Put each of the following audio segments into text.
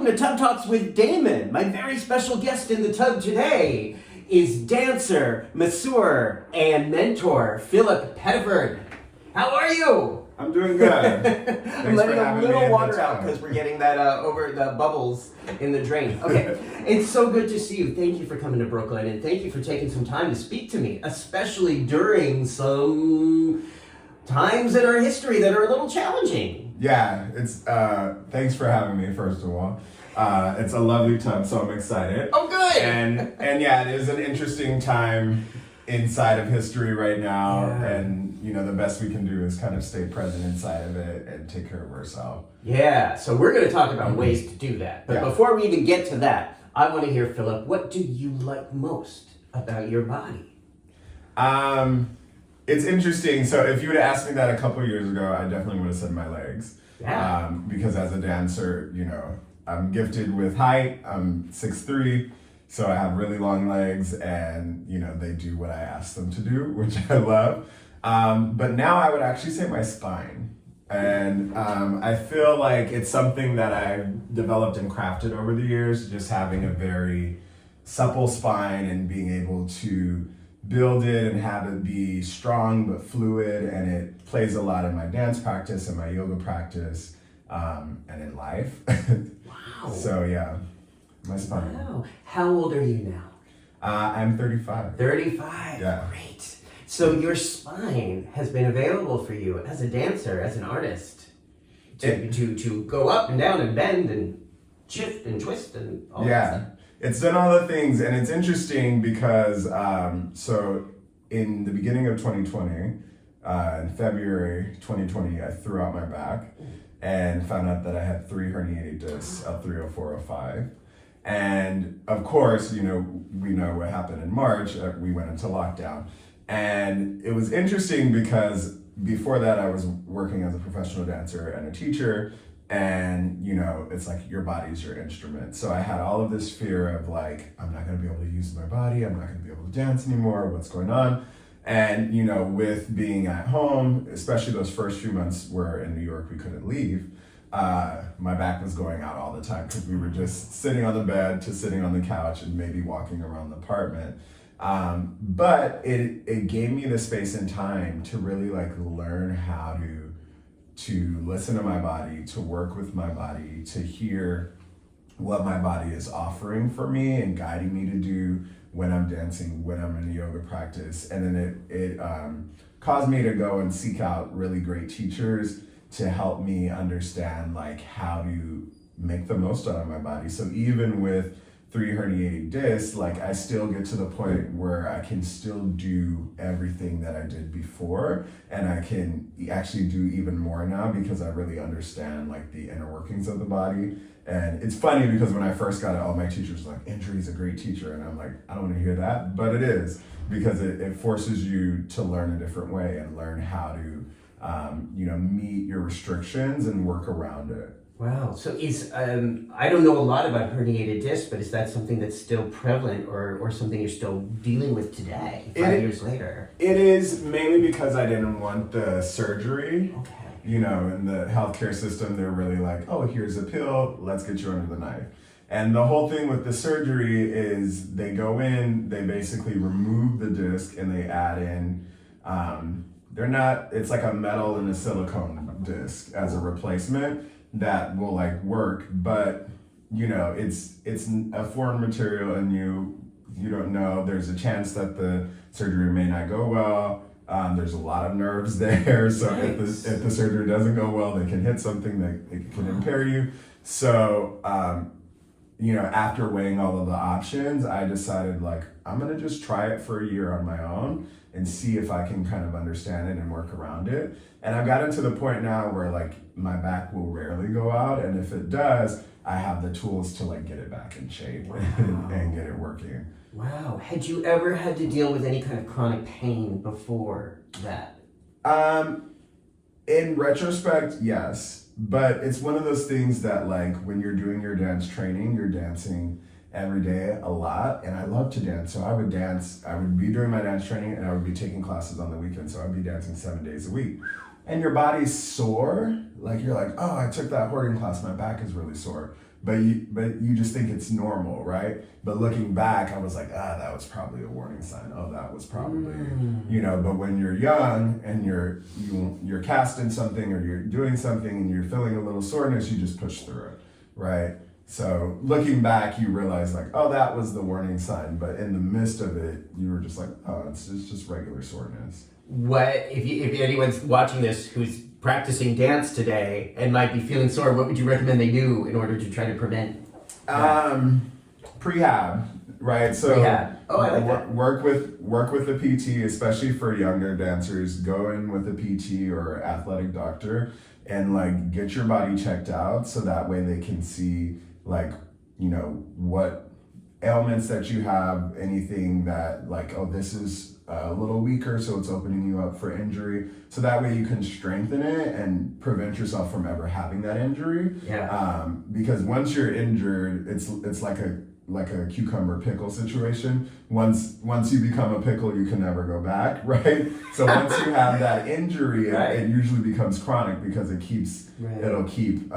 to Tub Talks with Damon. My very special guest in the tub today is dancer, masseur, and mentor, Phillip Pettiford. How are you? I'm doing good. I'm letting a little water out because we're getting that over the bubbles in the drain. Okay, it's so good to see you. Thank you for coming to Brooklyn, and thank you for taking some time to speak to me, especially during some times in our history that are a little challenging. Yeah, it's thanks for having me, first of all. It's a lovely tub, so I'm excited. Oh, good! And yeah, it is an interesting time inside of history right now, Yeah. and the best we can do is kind of stay present inside of it and take care of ourselves. Yeah, so we're going to talk about ways to do that. But before we even get to that, I want to hear, Phillip, what do you like most about your body? It's interesting. So if you would have asked me that a couple of years ago, I definitely would have said my legs. Yeah. Because as a dancer, I'm gifted with height. I'm 6'3", so I have really long legs, and they do what I ask them to do, which I love. But now I would actually say my spine. And I feel like it's something that I've developed and crafted over the years, just having a very supple spine and being able to build it and have it be strong but fluid, and it plays a lot in my dance practice and my yoga practice, and in life. Wow. So yeah, my spine. Wow. How old are you now? I'm 35. 35. Yeah. Great. So your spine has been available for you as a dancer, as an artist, to go up and down and bend and shift and twist and all that stuff. It's done all the things, and it's interesting because so in the beginning of 2020, in February 2020, I threw out my back and found out that I had 3 herniated discs, L3, L4, L5. And of course, we know what happened in March. We went into lockdown. And it was interesting because before that, I was working as a professional dancer and a teacher. And, it's like your body's your instrument. So I had all of this fear of like, I'm not going to be able to use my body. I'm not going to be able to dance anymore. What's going on? And, with being at home, especially those first few months where in New York we couldn't leave, my back was going out all the time because we were just sitting on the bed to sitting on the couch and maybe walking around the apartment. But it gave me the space and time to really like learn how to listen to my body, to work with my body, to hear what my body is offering for me and guiding me to do when I'm dancing, when I'm in a yoga practice. And then it caused me to go and seek out really great teachers to help me understand like how to make the most out of my body. So even with 3 herniated discs, like I still get to the point where I can still do everything that I did before, and I can actually do even more now because I really understand like the inner workings of the body. And it's funny because when I first got it, all my teachers were like, "Injury's a great teacher," and I'm like, I don't want to hear that, but it is, because it forces you to learn a different way and learn how to meet your restrictions and work around it. Wow. So I don't know a lot about herniated discs, but is that something that's still prevalent or something you're still dealing with today, 5 years later? It is mainly because I didn't want the surgery. Okay. In the healthcare system, they're really like, oh, here's a pill, let's get you under the knife. And the whole thing with the surgery is they go in, they basically remove the disc, and they add in, it's like a metal and a silicone disc as a replacement that will like work, but it's a foreign material, and you don't know. There's a chance that the surgery may not go well. There's a lot of nerves there, so if the surgery doesn't go well, they can hit something that it can impair you. So after weighing all of the options, I decided like I'm gonna just try it for a year on my own and see if I can kind of understand it and work around it. And I've gotten to the point now where like my back will rarely go out, and if it does, I have the tools to like get it back in shape. Wow. and get it working. Wow. Had you ever had to deal with any kind of chronic pain before that? In retrospect, yes. But it's one of those things that like when you're doing your dance training, you're dancing every day a lot, and I love to dance. So I would be doing my dance training, and I would be taking classes on the weekend. So I'd be dancing 7 days a week. And your body's sore. Like you're like, oh, I took that hoarding class, my back is really sore. but you just think it's normal, right? But looking back, I was like, that was probably a warning sign. Oh, that was probably, but when you're young and you're casting something or you're doing something and you're feeling a little soreness, you just push through it, right? So looking back, you realize like, oh, that was the warning sign. But in the midst of it, you were just like, oh, it's just regular soreness. What if anyone's watching this who's practicing dance today and might be feeling sore, what would you recommend they do in order to try to prevent that? Prehab, right? So prehab. Oh, I like that. Work with a PT, especially for younger dancers. Go in with a PT or athletic doctor and like get your body checked out so that way they can see like, what ailments that you have, anything that like, oh, this is a little weaker, so it's opening you up for injury. So that way you can strengthen it and prevent yourself from ever having that injury. Yeah. Because once you're injured, it's like a cucumber pickle situation. Once you become a pickle, you can never go back, right? So once you have that injury, it usually becomes chronic because it'll keep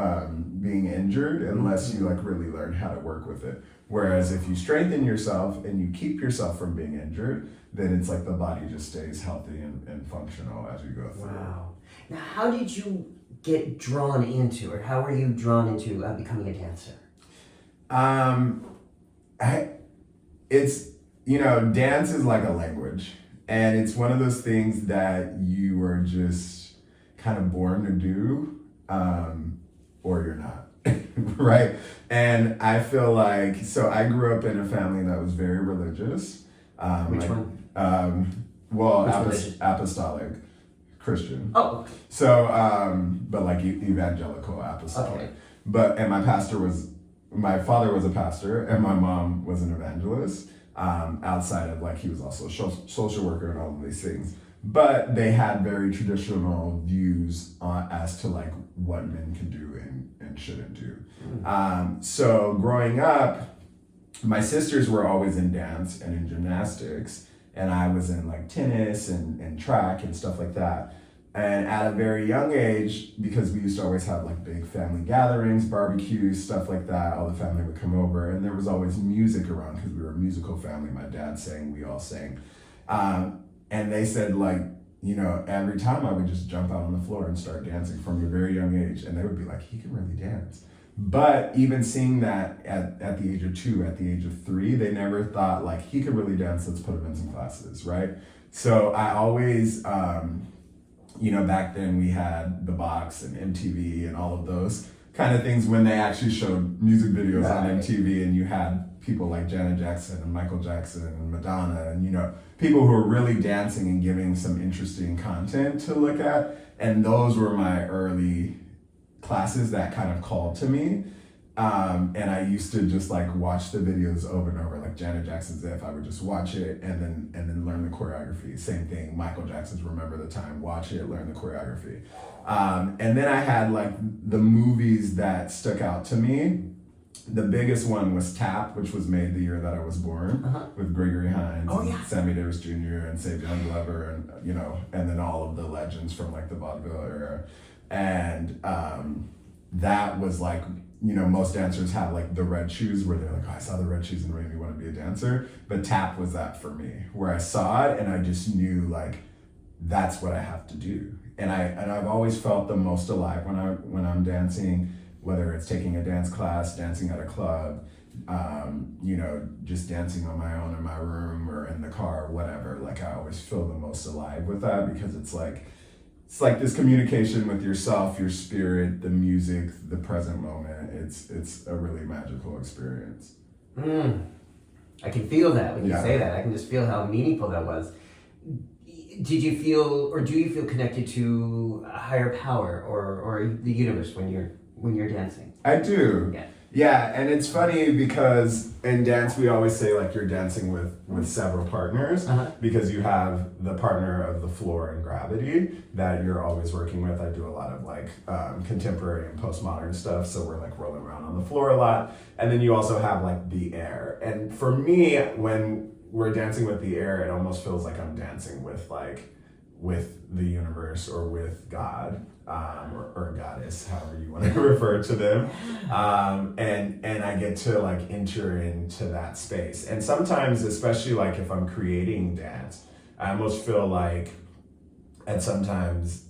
being injured unless you like really learn how to work with it. Whereas if you strengthen yourself and you keep yourself from being injured, then it's like the body just stays healthy and functional as you go through. Wow. Now, how did you get drawn into, or how were you drawn into becoming a dancer? Dance is like a language, and it's one of those things that you are just kind of born to do, or you're not, right? And I feel like, so I grew up in a family that was very religious. Which one? Apostolic Christian. Oh. So, but like evangelical apostolic. Okay. And my father was a pastor and my mom was an evangelist, outside of like, he was also a social worker and all of these things. But they had very traditional views as to like what men can do and shouldn't do. So growing up, my sisters were always in dance and in gymnastics, and I was in like tennis and track and stuff like that. And at a very young age, because we used to always have like big family gatherings, barbecues, stuff like that, all the family would come over, and there was always music around because we were a musical family. My dad sang, we all sang. And they said like, every time I would just jump out on the floor and start dancing from a very young age. And they would be like, he can really dance. But even seeing that at the age of 2, at the age of 3, they never thought like, he could really dance, let's put him in some classes, right? So I always, back then we had the Box and MTV and all of those kind of things when they actually showed music videos on MTV, and you had people like Janet Jackson and Michael Jackson and Madonna and, people who were really dancing and giving some interesting content to look at. And those were my early classes that kind of called to me. And I used to just like watch the videos over and over, like Janet Jackson's If, I would just watch it and then learn the choreography. Same thing, Michael Jackson's Remember the Time, watch it, learn the choreography. And then I had like the movies that stuck out to me. The biggest one was Tap, which was made the year that I was born, with Gregory Hines, and Sammy Davis Jr. and Savion Glover, and and then all of the legends from like the vaudeville era. And that was like, most dancers have like the red shoes where they're like, oh, I saw the red shoes and it made me want to be a dancer. But Tap was that for me, where I saw it and I just knew like, that's what I have to do. And I've always felt the most alive when I'm dancing, whether it's taking a dance class, dancing at a club, just dancing on my own in my room or in the car, whatever. Like I always feel the most alive with that, because it's like this communication with yourself, your spirit, the music, the present moment. It's a really magical experience. I can feel that when you say that. I can just feel how meaningful that was. Did you feel, or do you feel connected to a higher power or the universe when you're dancing? I do. Yeah, and it's funny because in dance we always say like you're dancing with several partners, because you have the partner of the floor and gravity that you're always working with. I do a lot of like contemporary and postmodern stuff, so we're like rolling around on the floor a lot. And then you also have like the air. And for me, when we're dancing with the air, it almost feels like I'm dancing with like with the universe or with God, or goddess, however you want to refer to them. And I get to like enter into that space. And sometimes, especially like if I'm creating dance, I almost feel like, and sometimes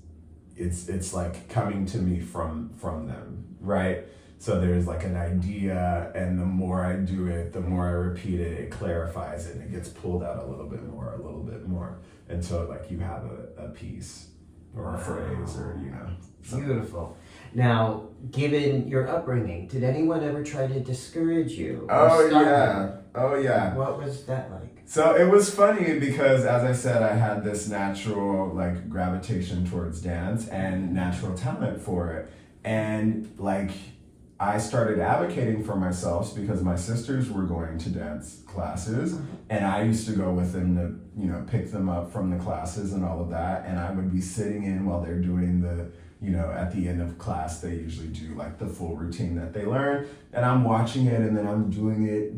it's like coming to me from them, right? So there's like an idea, and the more I do it, the more I repeat it, it clarifies it, and it gets pulled out a little bit more, until like you have a piece or a phrase, or something. Beautiful. Now, given your upbringing, did anyone ever try to discourage you? Oh yeah. What was that like? So it was funny because, as I said, I had this natural like gravitation towards dance and natural talent for it, and like I started advocating for myself because my sisters were going to dance classes, and I used to go with them to, pick them up from the classes and all of that. And I would be sitting in while they're doing the, at the end of class, they usually do like the full routine that they learn. And I'm watching it, and then I'm doing it,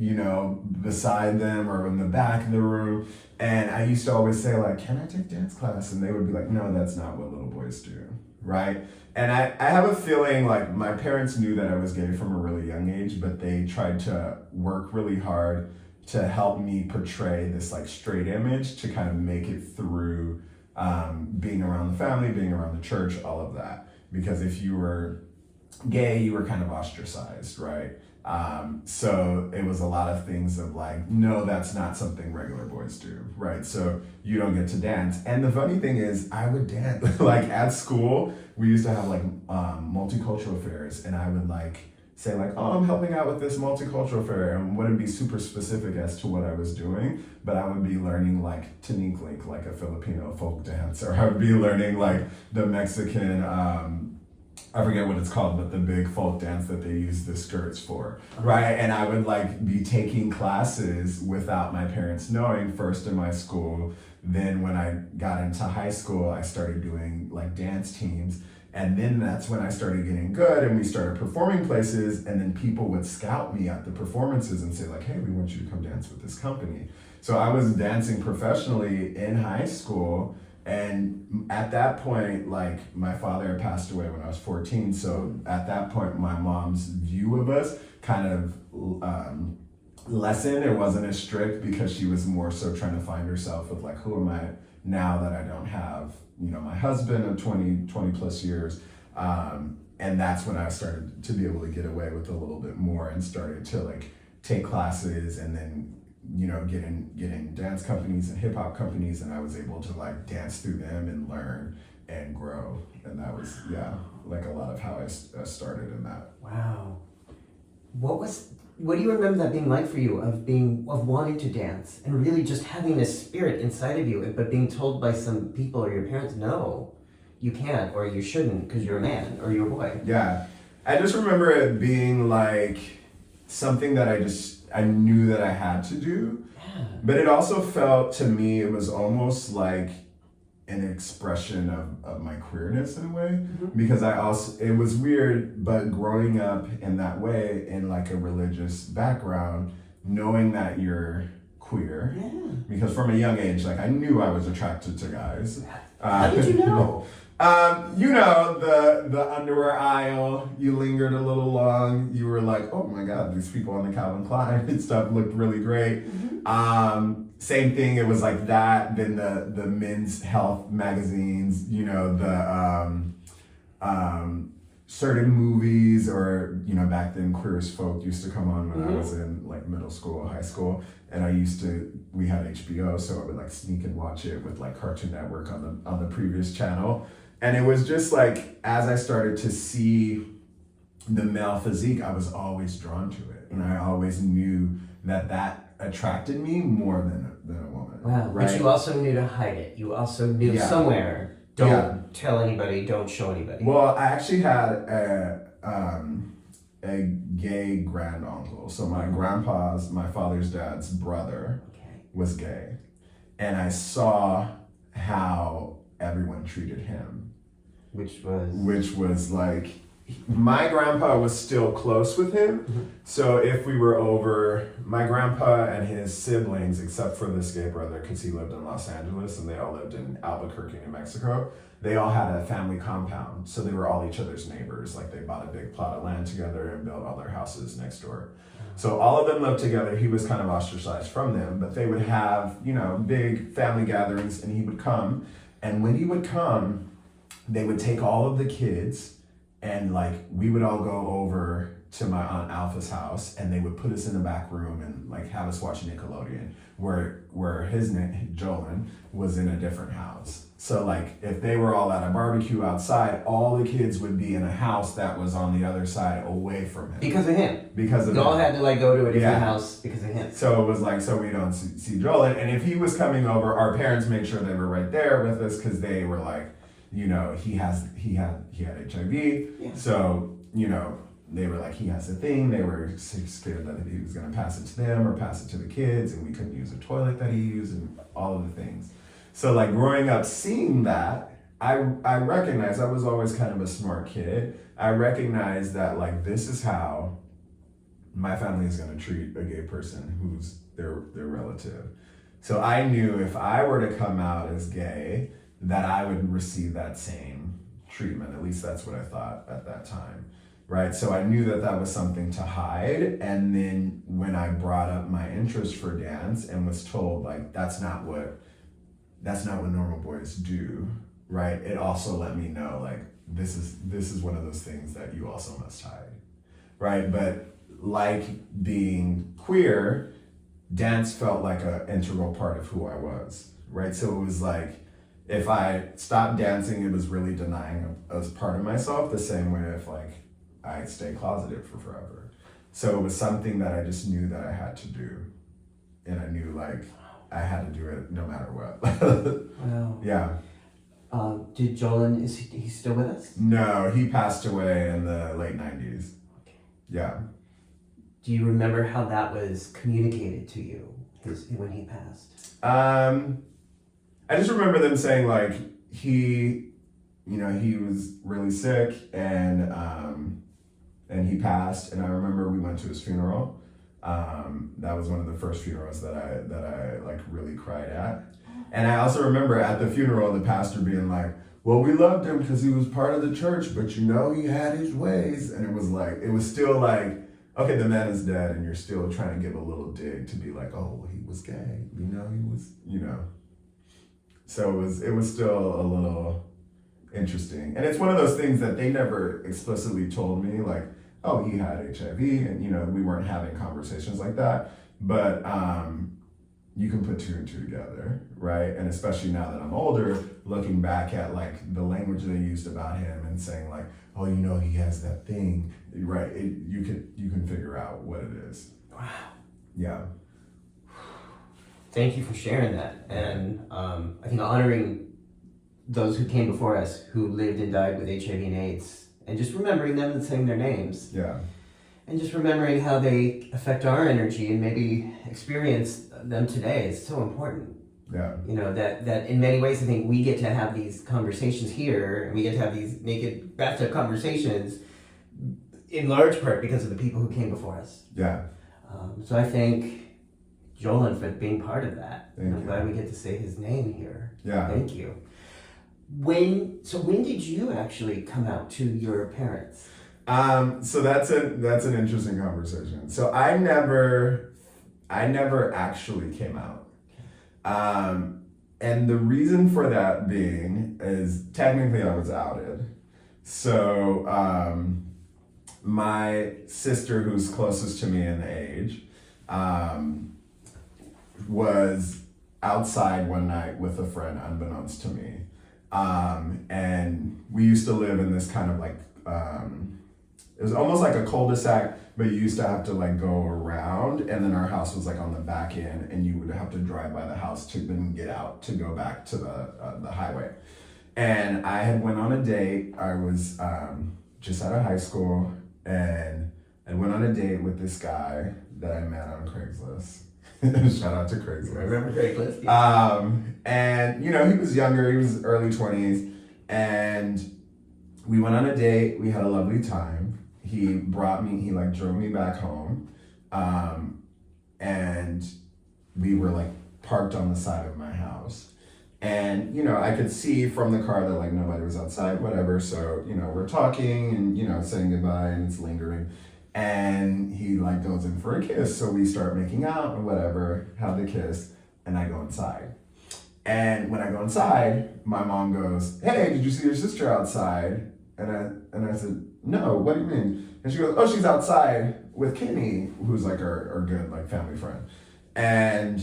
beside them or in the back of the room. And I used to always say like, can I take dance class? And they would be like, no, that's not what little boys do, right? And I have a feeling like my parents knew that I was gay from a really young age, but they tried to work really hard to help me portray this like straight image to kind of make it through being around the family, being around the church, all of that. Because if you were gay, you were kind of ostracized, right? So it was a lot of things of like, no, that's not something regular boys do, right? So you don't get to dance. And the funny thing is, I would dance. Like at school, we used to have like multicultural fairs, and I would like say like, oh, I'm helping out with this multicultural fair, and wouldn't be super specific as to what I was doing, but I would be learning like Tiniklink, like a Filipino folk dance, or I would be learning like the Mexican, I forget what it's called, but the big folk dance that they use the skirts for, right? And I would like be taking classes without my parents knowing, first in my school. Then when I got into high school, I started doing like dance teams. And then that's when I started getting good, and we started performing places, and then people would scout me at the performances and say like, hey, we want you to come dance with this company. So I was dancing professionally in high school. And at that point, like my father had passed away when I was 14. So at that point, my mom's view of us kind of lessened. It wasn't as strict because she was more so trying to find herself with like, who am I now that I don't have, my husband of 20 plus years. And that's when I started to be able to get away with a little bit more and started to like take classes, and then get in dance companies and hip hop companies, and I was able to like dance through them and learn and grow. And that was, like a lot of how I started in that. Wow. What do you remember that being like for you, of wanting to dance and really just having this spirit inside of you, but being told by some people or your parents, no, you can't, or you shouldn't because you're a man or you're a boy? Yeah. I just remember it being like something that I knew that I had to do, but it also felt to me, it was almost like an expression of my queerness in a way, because it was weird, but growing up in that way, in like a religious background, knowing that you're queer, because from a young age, like I knew I was attracted to guys. How did you know? The underwear aisle, you lingered a little long. You were like, oh my God, these people on the Calvin Klein and stuff looked really great. Same thing, it was like that. Then the men's health magazines, certain movies, or, back then Queer as Folk used to come on when I was in like middle school, high school. And we had HBO, so I would like sneak and watch it with like Cartoon Network on the previous channel. And it was just like, as I started to see the male physique, I was always drawn to it. And I always knew that attracted me more than a woman. Wow, right? But you also knew to hide it. You also knew somewhere, don't tell anybody, don't show anybody. Well, I actually had a gay grand uncle. So my my father's dad's brother was gay. And I saw how everyone treated him. Which was like, my grandpa was still close with him. So if we were over, my grandpa and his siblings, except for this gay brother, because he lived in Los Angeles and they all lived in Albuquerque, New Mexico, they all had a family compound. So they were all each other's neighbors. Like they bought a big plot of land together and built all their houses next door. So all of them lived together. He was kind of ostracized from them, but they would have, big family gatherings and he would come. And when he would come, they would take all of the kids and we would all go over to my Aunt Alpha's house and they would put us in the back room and have us watch Nickelodeon where his name, Jolin, was in a different house. So if they were all at a barbecue outside, all the kids would be in a house that was on the other side away from him. Because of him. Because of they him. all had to go to a different house because of him. So it was so we don't see Jolin. And if he was coming over, our parents made sure they were right there with us because they were he had HIV. Yeah. So, they were he has a thing. They were scared that he was going to pass it to them or pass it to the kids, and we couldn't use a toilet that he used and all of the things. So growing up seeing that, I recognized, I was always kind of a smart kid. I recognized that this is how my family is going to treat a gay person who's their relative. So I knew if I were to come out as gay, that I would receive that same treatment. At least that's what I thought at that time, right? So I knew that was something to hide. And then when I brought up my interest for dance and was told that's not what normal boys do, right? It also let me know this is one of those things that you also must hide, right? But being queer, dance felt like an integral part of who I was, right? So it was if I stopped dancing, it was really denying a part of myself, the same way if I stay closeted for forever. So it was something that I just knew that I had to do. And I knew I had to do it no matter what. Wow. Yeah. Did Jolin, is he still with us? No, he passed away in the late 90s. Okay. Yeah. Do you remember how that was communicated to you when he passed? I just remember them saying he was really sick and he passed. And I remember we went to his funeral. That was one of the first funerals that I really cried at. And I also remember at the funeral, the pastor being well, we loved him because he was part of the church, but he had his ways. And it was still okay, the man is dead and you're still trying to give a little dig to be oh, he was gay. He was, So it was still a little interesting. And it's one of those things that they never explicitly told me, oh, he had HIV, and we weren't having conversations like that. But you can put two and two together, right? And especially now that I'm older, looking back at the language they used about him and saying oh, he has that thing, right? You can figure out what it is. Wow. Yeah. Thank you for sharing that, and I think honoring those who came before us, who lived and died with HIV and AIDS, and just remembering them and saying their names. Yeah. And just remembering how they affect our energy and maybe experience them today is so important. Yeah. That in many ways I think we get to have these conversations here, and we get to have these naked bathtub conversations in large part because of the people who came before us. Yeah. So I thank Jolin for being part of that. Thank I'm you. glad we get to say his name here. Yeah. Thank you. When did you actually come out to your parents? So that's an interesting conversation. So I never actually came out. And the reason for that being is technically I was outed. So my sister, who's closest to me in age, was outside one night with a friend unbeknownst to me. And we used to live in this kind of it was almost like a cul-de-sac, but you used to have to go around, and then our house was on the back end, and you would have to drive by the house to then get out to go back to the highway. And I had went on a date. I was just out of high school, and I went on a date with this guy that I met on Craigslist. Shout out to Craigslist. I remember Craigslist. Yeah. And he was younger. He was early 20s, and we went on a date. We had a lovely time. He like drove me back home. And we were like parked on the side of my house. And, I could see from the car that like nobody was outside, whatever. So, we're talking and, saying goodbye and it's lingering. And he like goes in for a kiss. So we start making out and whatever, have the kiss, and I go inside. And when I go inside, my mom goes, "Hey, did you see your sister outside?" And I said, "No, what do you mean?" And she goes, "Oh, she's outside with Kenny," who's like our good like family friend. And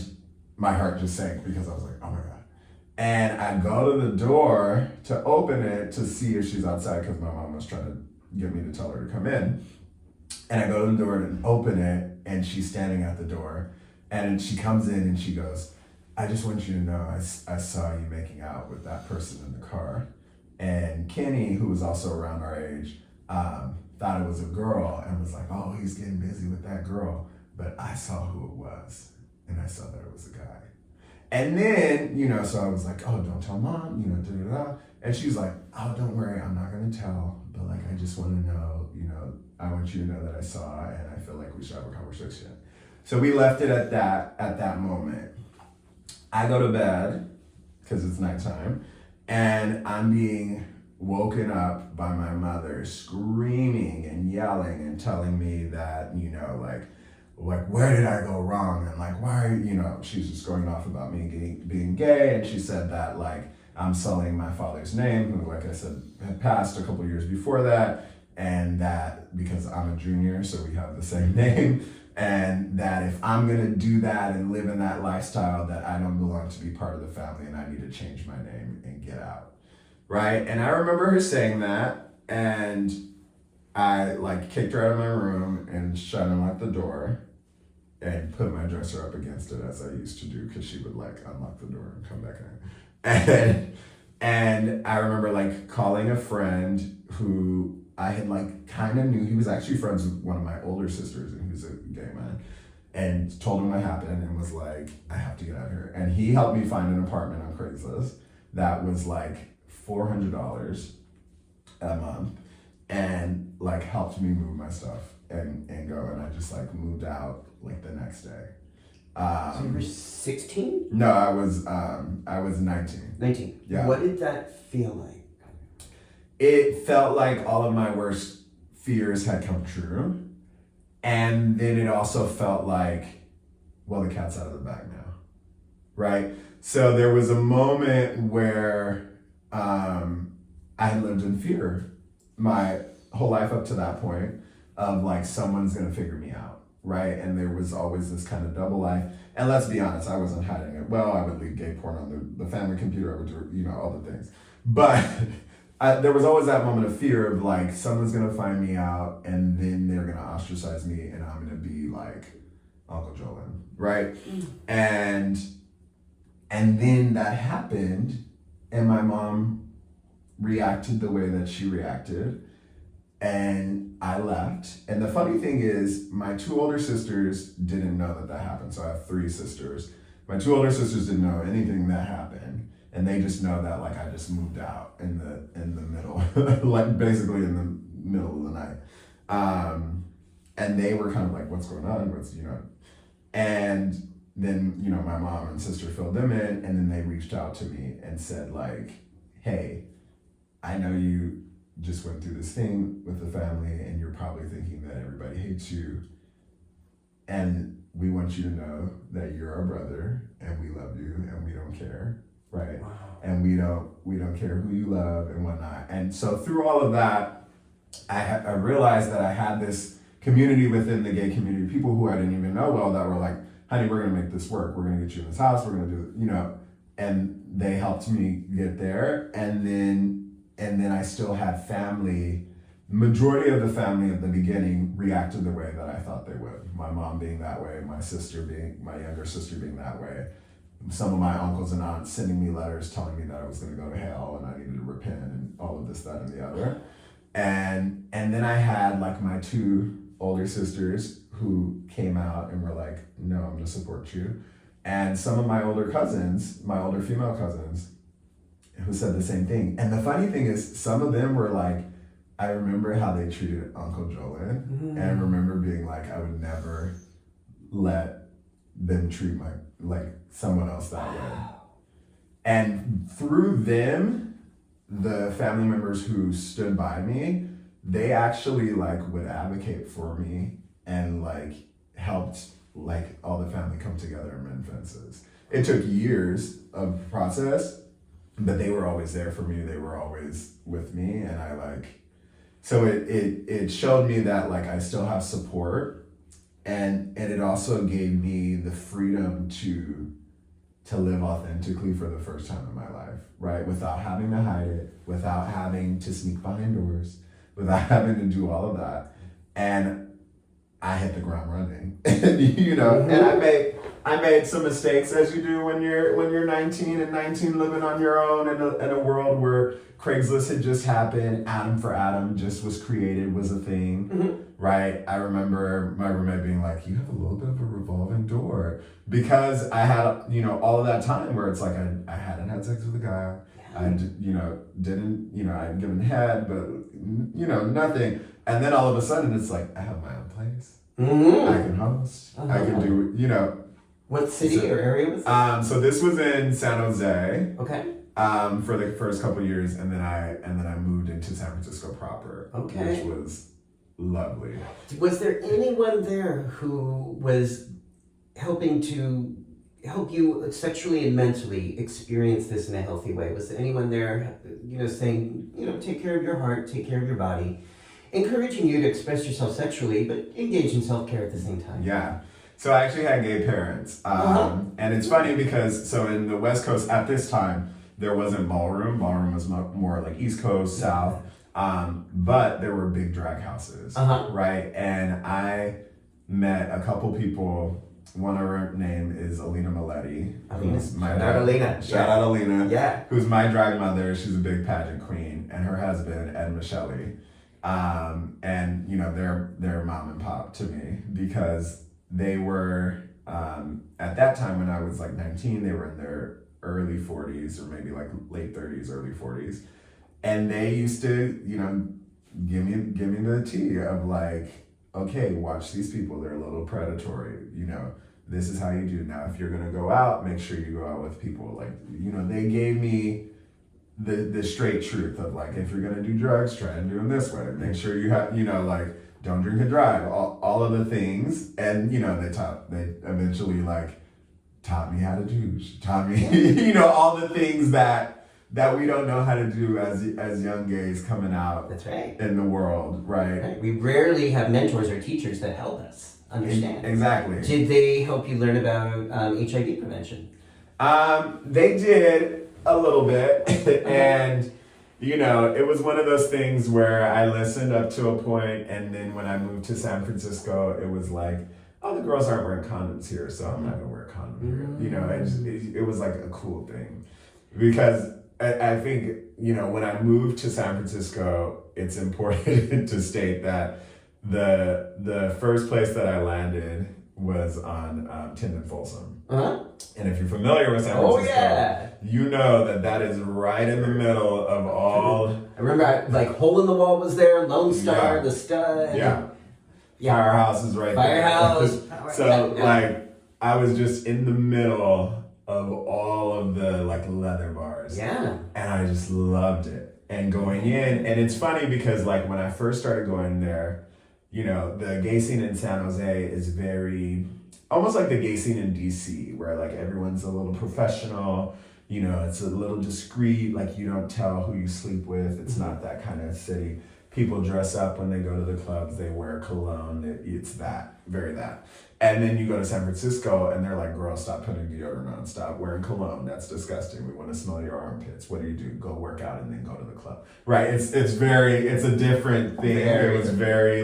my heart just sank because I was like, oh my God. And I go to the door to open it to see if she's outside because my mom was trying to get me to tell her to come in. And I go to the door and open it, and she's standing at the door. And she comes in and she goes, "I just want you to know I saw you making out with that person in the car." And Kenny, who was also around our age, thought it was a girl and was like, "Oh, he's getting busy with that girl." But I saw who it was, and I saw that it was a guy. And then, so I was like, "Oh, don't tell mom, da-da-da." And she's like, "Oh, don't worry, I'm not gonna tell, but like, I just wanna know, I want you to know that I saw, and I feel like we should have a conversation." So we left it at that moment. I go to bed, because it's nighttime, and I'm being woken up by my mother screaming and yelling and telling me that, like where did I go wrong? And like, why, she's just going off about me being gay. And she said that like, I'm sullying my father's name, who, like I said, had passed a couple years before that. And that because I'm a junior, so we have the same name. And that if I'm gonna do that and live in that lifestyle, that I don't belong to be part of the family and I need to change my name and get out, right? And I remember her saying that, and I like kicked her out of my room and shut and locked the door and put my dresser up against it as I used to do, because she would like unlock the door and come back in. And I remember like calling a friend who I had like kind of knew. He was actually friends with one of my older sisters, and he was a gay man, and told him what happened and was like, "I have to get out of here." And he helped me find an apartment on Craigslist that was like $400 a month, and like helped me move my stuff and go. And I just like moved out like the next day. So you were 16? No, I was 19. 19. Yeah. What did that feel like? It felt like all of my worst fears had come true. And then it also felt like, well, the cat's out of the bag now, right? So there was a moment where I had lived in fear my whole life up to that point of like, someone's gonna figure me out, right? And there was always this kind of double life. And let's be honest, I wasn't hiding it. Well, I would leave gay porn on the family computer, I would do, all the things. But there was always that moment of fear of like, someone's gonna find me out and then they're gonna ostracize me and I'm gonna be like Uncle Jolin, right? And then that happened, and my mom reacted the way that she reacted, and I left. And the funny thing is, my two older sisters didn't know that happened. So I have three sisters. My two older sisters didn't know anything that happened. And they just know that like I just moved out in the middle, like basically in the middle of the night. And they were kind of like, "What's going on? And then, my mom and sister filled them in, and then they reached out to me and said like, "Hey, I know you just went through this thing with the family and you're probably thinking that everybody hates you. And we want you to know that you're our brother and we love you and we don't care." Right. Wow. And we don't care who you love and whatnot. And so through all of that, I realized that I had this community within the gay community, people who I didn't even know well, that were like, "Honey, we're gonna make this work. We're gonna get you in this house. We're gonna do and they helped me get there. And then I still had family. Majority of the family at the beginning reacted the way that I thought they would. My mom being that way, my younger sister being that way. Some of my uncles and aunts sending me letters telling me that I was going to go to hell and I needed to repent and all of this, that, and the other. And then I had like my two older sisters who came out and were like, "No, I'm going to support you." And some of my older cousins, my older female cousins, who said the same thing. And the funny thing is, some of them were like, I remember how they treated Uncle Jolin, and I remember being like, I would never let them treat someone else that way. And through them, the family members who stood by me, they actually would advocate for me and helped all the family come together and mend fences. It took years of process, but they were always there for me. They were always with me, and so it showed me that I still have support, and it also gave me the freedom to live authentically for the first time in my life, right? Without having to hide it, without having to sneak behind doors, without having to do all of that. And I hit the ground running, and I made some mistakes, as you do when you're 19 living on your own in a world where Craigslist had just happened, Adam for Adam just was created, was a thing, right? I remember my roommate being like, you have a little bit of a revolving door, because I had, all of that time where it's I hadn't had sex with a guy, I didn't, I hadn't given head, but, nothing. And then all of a sudden it's I have my own place, I can host, I can do, What city or area was it? So this was in San Jose. Okay. For the first couple of years, and then I moved into San Francisco proper, okay, which was lovely. Was there anyone there who was helping to help you sexually and mentally experience this in a healthy way? Was there anyone there, saying, take care of your heart, take care of your body, encouraging you to express yourself sexually, but engage in self-care at the same time? Yeah. So I actually had gay parents. And it's funny because, so in the West Coast at this time, there wasn't ballroom. Ballroom was more East Coast, South. But there were big drag houses, right? And I met a couple people. One of her name is Alina Maletti. Shout out Alina. Yeah. Who's my drag mother. She's a big pageant queen. And her husband, Ed Michelli. And, they're mom and pop to me, because they were, at that time when I was 19, they were in their early 40s, or maybe late 30s, early 40s. And they used to, give me the tea of okay, watch these people. They're a little predatory. This is how you do. Now, if you're going to go out, make sure you go out with people. They gave me the straight truth of if you're going to do drugs, try and do them this way. Make sure you have, don't drink and drive, all of the things. And, they eventually taught me how to douche, taught me, all the things that we don't know how to do as young gays coming out. That's right. In the world, right? We rarely have mentors or teachers that help us understand. Exactly. Did they help you learn about HIV prevention? They did a little bit, and it was one of those things where I listened up to a point, and then when I moved to San Francisco, it was oh, the girls aren't wearing condoms here, so I'm not gonna wear a condom here. It was a cool thing, because I think, when I moved to San Francisco, it's important to state that the first place that I landed was on Tinden Folsom. And if you're familiar with San Francisco, you know that is right in the middle of all. I remember, Hole in the Wall was there, Lone Star, The Stud. Yeah. Firehouse is right Firehouse. there. So, I was just in the middle of all of the, leather bars. Yeah. And I just loved it. And going in, and it's funny because, when I first started going there, the gay scene in San Jose is very, almost like the gay scene in DC, where everyone's a little professional, it's a little discreet, you don't tell who you sleep with. It's not that kind of city. People dress up when they go to the clubs, they wear cologne, it's very that. And then you go to San Francisco and they're like, girl, stop putting deodorant on, stop wearing cologne, that's disgusting. We want to smell your armpits. What do? Go work out and then go to the club. Right, it's a different thing. It was very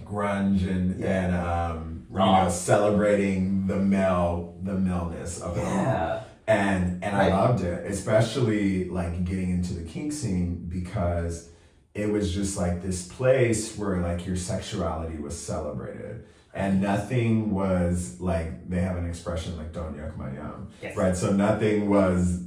grunge and celebrating the maleness of it all. And I loved it, especially getting into the kink scene, because it was just this place where your sexuality was celebrated. And nothing was they have an expression don't yuck my yum. Yes. Right? So nothing was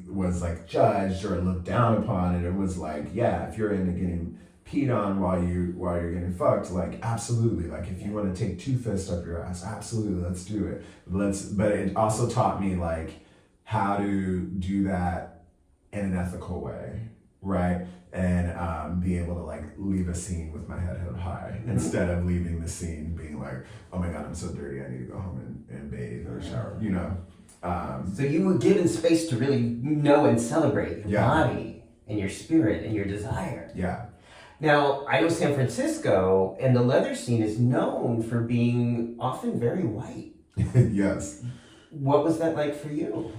judged or looked down upon. And it was if you're into getting peed on while you're getting fucked, like absolutely. Like if you want to take 2 fists up your ass, absolutely, let's do it. But it also taught me like how to do that in an ethical way, right? And be able to like leave a scene with my head held high instead of leaving the scene being like, oh my God, I'm so dirty, I need to go home and bathe or shower, you know? So you were given space to really know and celebrate your body and your spirit and your desire. Yeah. Now, I know San Francisco and the leather scene is known for being often very white. Yes. What was that like for you?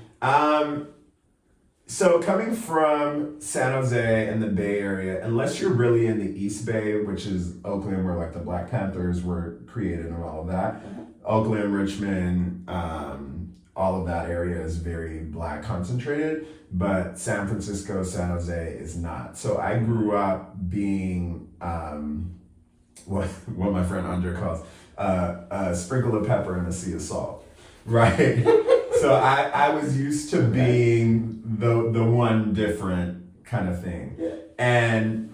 So coming from San Jose and the Bay Area, unless you're really in the East Bay, which is Oakland, where like the Black Panthers were created and all of that, Oakland, Richmond, all of that area is very Black concentrated, but San Francisco, San Jose is not. So I grew up being what my friend Andre calls a sprinkle of pepper and a sea of salt, right? So I was used to being the one different kind of thing, and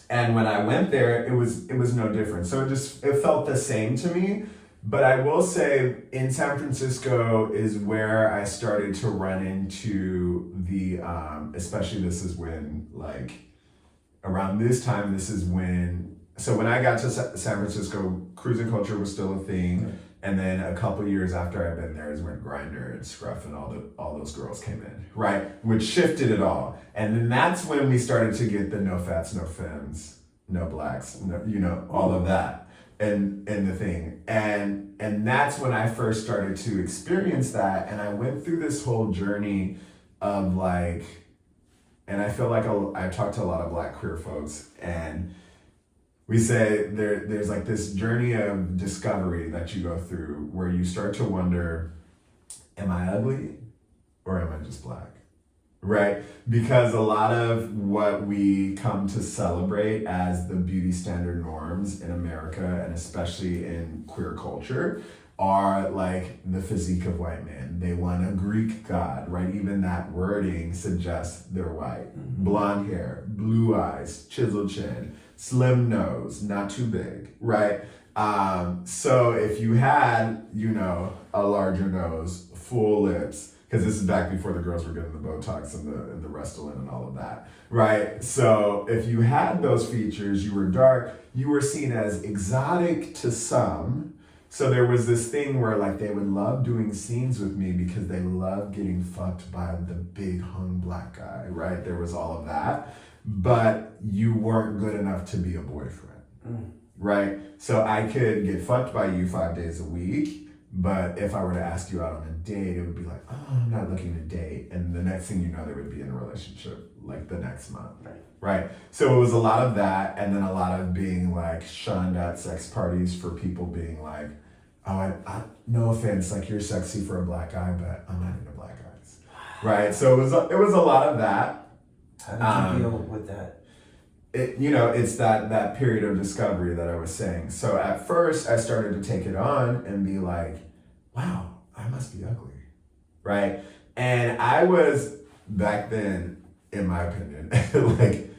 when I went there, it was no different. So it felt the same to me. But I will say in San Francisco is where I started to run into the, especially this is when like around this time, so when I got to San Francisco, cruising culture was still a thing. Right. And then a couple years after I'd been there is when Grindr and Scruff and all those girls came in, right? Which shifted it all. And then that's when we started to get the no fats, no femmes, no blacks, no, you know, all of that. And the thing, and that's when I first started to experience that, and I went through this whole journey of like, and I feel like I talked to a lot of Black queer folks, and we say there's like this journey of discovery that you go through where you start to wonder, am I ugly or am I just Black? Right? Because a lot of what we come to celebrate as the beauty standard norms in America, and especially in queer culture, are like the physique of white men. They want a Greek god, right? Even that wording suggests they're white. Mm-hmm. Blonde hair, blue eyes, chiseled chin, slim nose, not too big, right? So if you had, you know, a larger nose, full lips, because this is back before the girls were getting the Botox and the Restylane and all of that, right? So if you had those features, you were dark, you were seen as exotic to some. So there was this thing where like they would love doing scenes with me because they loved getting fucked by the big hung Black guy, right? There was all of that, but you weren't good enough to be a boyfriend, right? So I could get fucked by you 5 days a week, but if I were to ask you out on a date, it would be like, oh, I'm not looking to date. And the next thing you know, they would be in a relationship like the next month, right? So it was a lot of that, and then a lot of being like shunned at sex parties for people being like, oh, I no offense, like you're sexy for a Black guy, but I'm not into Black guys, right? So it was a lot of that. How did you deal with that? It's that period of discovery that I was saying. So at first I started to take it on and be like, wow, I must be ugly, right? And I was back then, in my opinion, like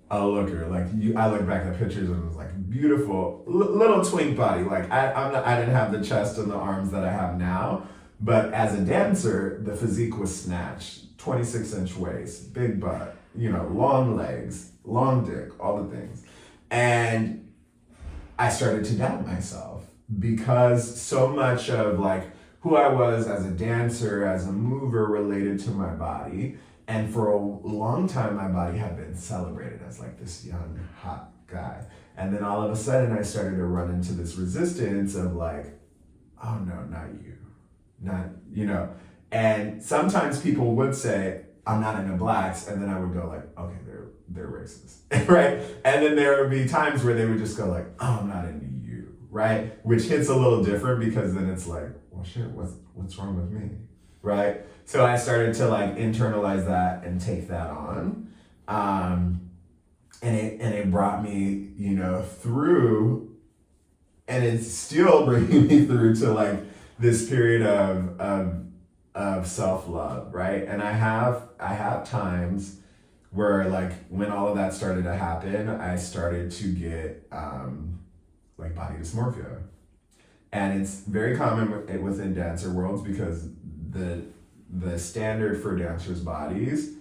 a looker. Like I look back at pictures and it was like beautiful, little twink body. Like I didn't have the chest and the arms that I have now, but as a dancer, the physique was snatched. 26-inch waist, big butt, you know, long legs, long dick, all the things. And I started to doubt myself because so much of like who I was as a dancer, as a mover related to my body. And for a long time, my body had been celebrated as like this young, hot guy. And then all of a sudden I started to run into this resistance of like, oh no, not you, not, you know. And sometimes people would say, I'm not into Blacks, and then I would go like, okay, they're racist, right? And then there would be times where they would just go like, oh, I'm not into you, right? Which hits a little different because then it's like, well, shit, what's wrong with me, right? So I started to like internalize that and take that on, and it brought me, you know, through, and it's still bringing me through to like this period of self-love, right? And I have times where like when all of that started to happen, I started to get like body dysmorphia. And it's very common within dancer worlds because the standard for dancers' bodies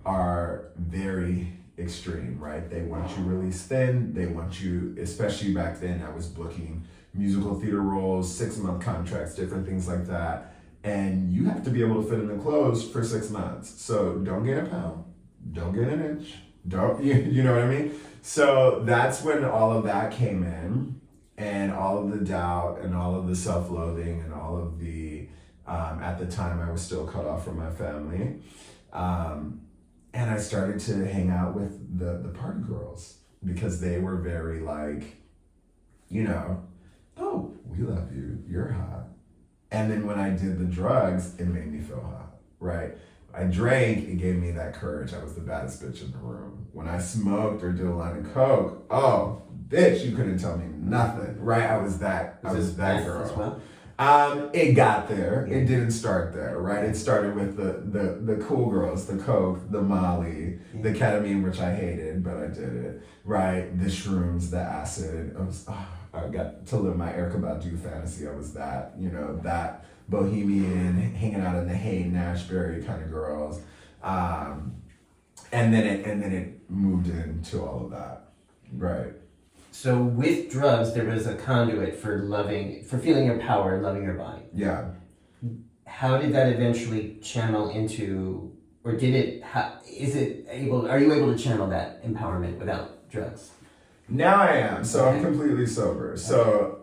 are very extreme, right? They want you really thin. They want you, especially back then, I was booking musical theater roles, 6-month contracts, different things like that. And you have to be able to fit in the clothes for 6 months. So don't get a pound, don't get an inch, don't, you know what I mean? So that's when all of that came in, and all of the doubt and all of the self-loathing and all of the, at the time I was still cut off from my family. And I started to hang out with the party girls because they were very like, you know, oh, we love you, you're hot. And then when I did the drugs, it made me feel hot, right? I drank, it gave me that courage. I was the baddest bitch in the room. When I smoked or did a line of coke, oh, bitch, you couldn't tell me nothing, right? I was that girl. As well? It got there. It didn't start there, right? It started with the cool girls, the coke, the Molly, the ketamine, which I hated, but I did it, right? The shrooms, the acid. I got to live my Erykah Badu fantasy. I was that, you know, that bohemian, hanging out in the Haight Ashbury kind of girls. And then it moved into all of that, right? So with drugs, there was a conduit for feeling your power and loving your body. Yeah. How did that eventually channel into, or did it, are you able to channel that empowerment without drugs? Now I am. So I'm completely sober. So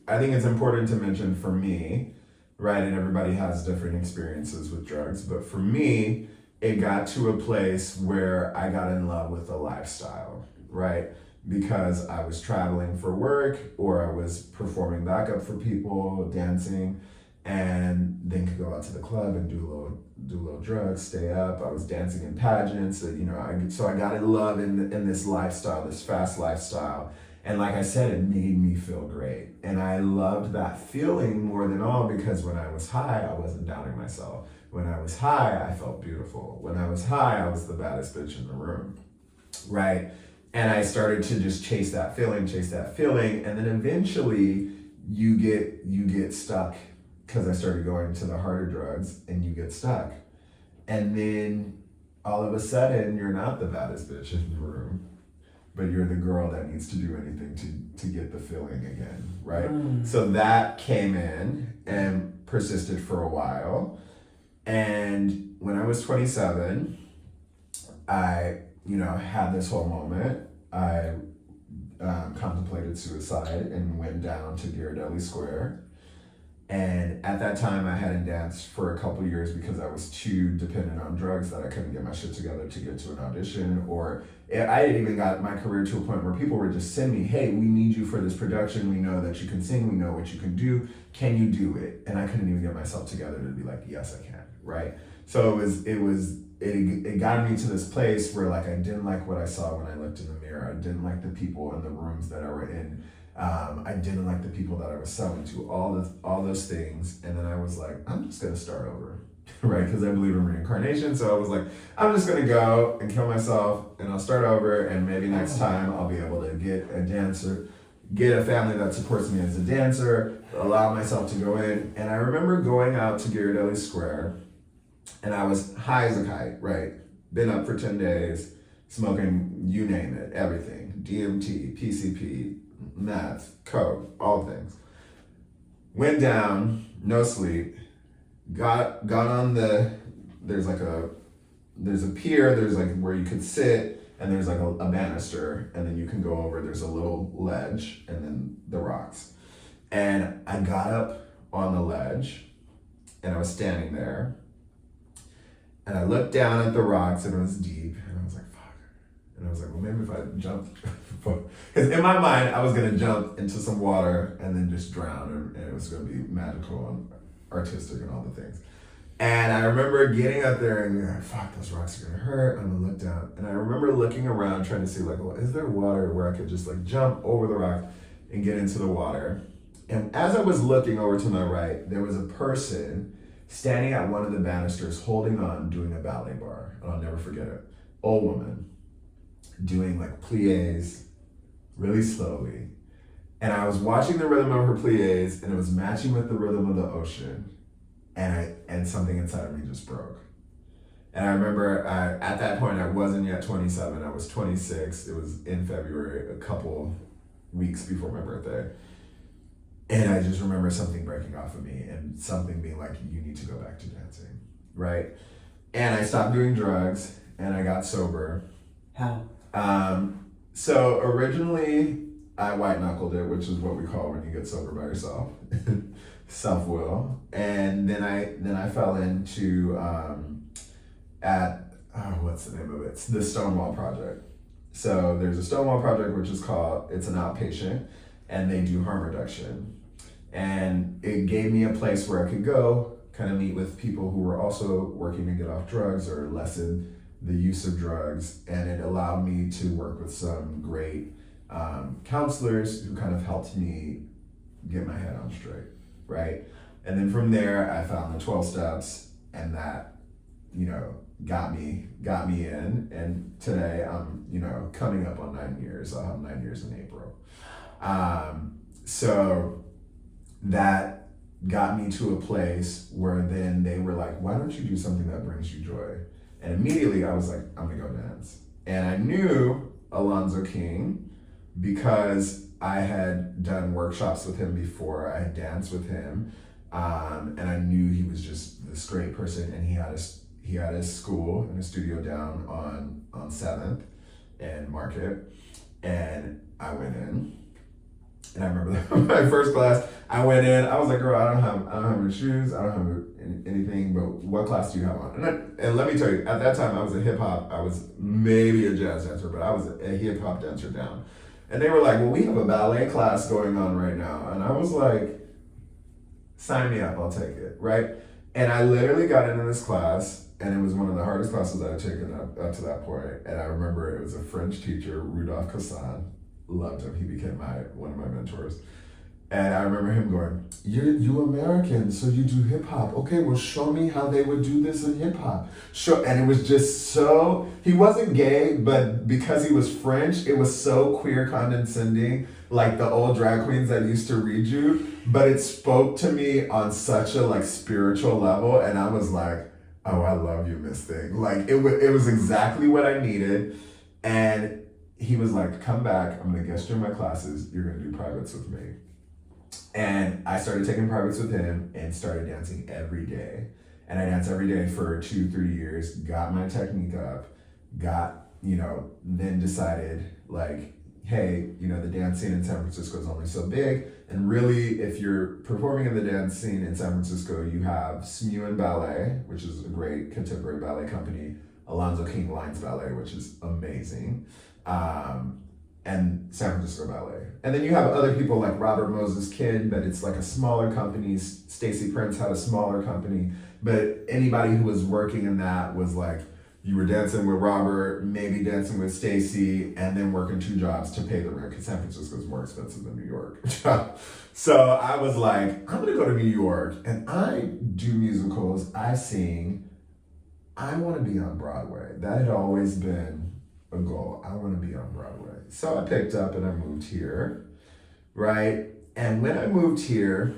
I think it's important to mention for me, right? And everybody has different experiences with drugs, but for me, it got to a place where I got in love with the lifestyle, right? Because I was traveling for work or I was performing backup for people, dancing, and then could go out to the club and do a little drugs, stay up. I was dancing in pageants, you know. So I got in love in this lifestyle, this fast lifestyle, and like I said, it made me feel great, and I loved that feeling more than all because when I was high, I wasn't doubting myself. When I was high, I felt beautiful. When I was high, I was the baddest bitch in the room, right? And I started to just chase that feeling, and then eventually you get stuck. Because I started going to the harder drugs and you get stuck. And then all of a sudden, you're not the baddest bitch in the room, but you're the girl that needs to do anything to get the feeling again, right? So that came in and persisted for a while. And when I was 27, I, had this whole moment. I contemplated suicide and went down to Ghirardelli Square. And at that time, I hadn't danced for a couple years because I was too dependent on drugs that I couldn't get my shit together to get to an audition. Or I had even got my career to a point where people would just send me, hey, we need you for this production. We know that you can sing. We know what you can do. Can you do it? And I couldn't even get myself together to be like, yes, I can, right? So it got me to this place where like I didn't like what I saw when I looked in the mirror. I didn't like the people in the rooms that I were in. I didn't like the people that I was selling to, all those things. And then I was like, I'm just going to start over, right? Because I believe in reincarnation. So I was like, I'm just going to go and kill myself and I'll start over. And maybe next time I'll be able to get a dancer, get a family that supports me as a dancer, allow myself to go in. And I remember going out to Ghirardelli Square and I was high as a kite, right? Been up for 10 days, smoking, you name it, everything, DMT, PCP, meth, coke, all things. Went down, no sleep, got on there's a pier, there's like where you could sit, and there's like a banister, and then you can go over, there's a little ledge, and then the rocks. And I got up on the ledge, and I was standing there, and I looked down at the rocks, and it was deep, and I was like, fuck. And I was like, well, maybe if I jumped, because in my mind, I was going to jump into some water and then just drown, and it was going to be magical and artistic and all the things. And I remember getting up there and being like, fuck, those rocks are going to hurt. I'm going to look down. And I remember looking around trying to see, like, well, is there water where I could just, like, jump over the rock and get into the water? And as I was looking over to my right, there was a person standing at one of the banisters, holding on, doing a ballet bar. And I'll never forget it. Old woman, doing like plies really slowly. And I was watching the rhythm of her plies, and it was matching with the rhythm of the ocean. And something inside of me just broke. And I remember at that point, I wasn't yet 27. I was 26. It was in February, a couple weeks before my birthday. And I just remember something breaking off of me and something being like, you need to go back to dancing, right? And I stopped doing drugs and I got sober. How? So originally, I white knuckled it, which is what we call when you get sober by yourself, self-will. And then I fell into what's the name of it? It's the Stonewall Project. So there's a Stonewall Project, which is called, it's an outpatient, and they do harm reduction. And it gave me a place where I could go, kind of meet with people who were also working to get off drugs or lessen the use of drugs. And it allowed me to work with some great counselors who kind of helped me get my head on straight, right? And then from there, I found the 12 steps, and that, got me in. And today I'm, coming up on 9 years. I'll have 9 years in April. So that got me to a place where then they were like, why don't you do something that brings you joy? And immediately I was like, I'm gonna go dance. And I knew Alonzo King because I had done workshops with him before. I had danced with him, and I knew he was just this great person. And he had his school and a studio down on 7th and Market, and I went in. And I remember my first class, I went in, I was like, girl, I don't have any shoes, I don't have anything, but what class do you have on? And let me tell you, at that time I was I was maybe a jazz dancer, but I was a hip hop dancer down. And they were like, well, we have a ballet class going on right now. And I was like, sign me up, I'll take it, right? And I literally got into this class, and it was one of the hardest classes that I'd taken up to that point. And I remember it was a French teacher, Rudolph Cassan. Loved him. He became one of my mentors. And I remember him going, you American, so you do hip hop. Okay, well, show me how they would do this in hip hop. And it was just so, he wasn't gay, but because he was French, it was so queer condescending, like the old drag queens that used to read you. But it spoke to me on such a spiritual level. And I was like, oh, I love you, Miss Thing. Like it was exactly what I needed. And he was like, come back, I'm gonna guest you in my classes, you're gonna do privates with me. And I started taking privates with him and started dancing every day. And I danced every day for 2-3 years, got my technique up, then decided hey, the dance scene in San Francisco is only so big. And really, if you're performing in the dance scene in San Francisco, you have Smuen Ballet, which is a great contemporary ballet company, Alonzo King Lines Ballet, which is amazing. And San Francisco Ballet. And then you have other people like Robert Moses Kidd, but it's like a smaller company. Stacey Prince had a smaller company, but anybody who was working in that was like, you were dancing with Robert, maybe dancing with Stacey, and then working 2 jobs to pay the rent, because San Francisco is more expensive than New York. So I was like, I'm gonna go to New York, and I do musicals, I sing, I wanna be on Broadway. That had always been a goal. I want to be on Broadway. So I picked up and I moved here, right? And when I moved here,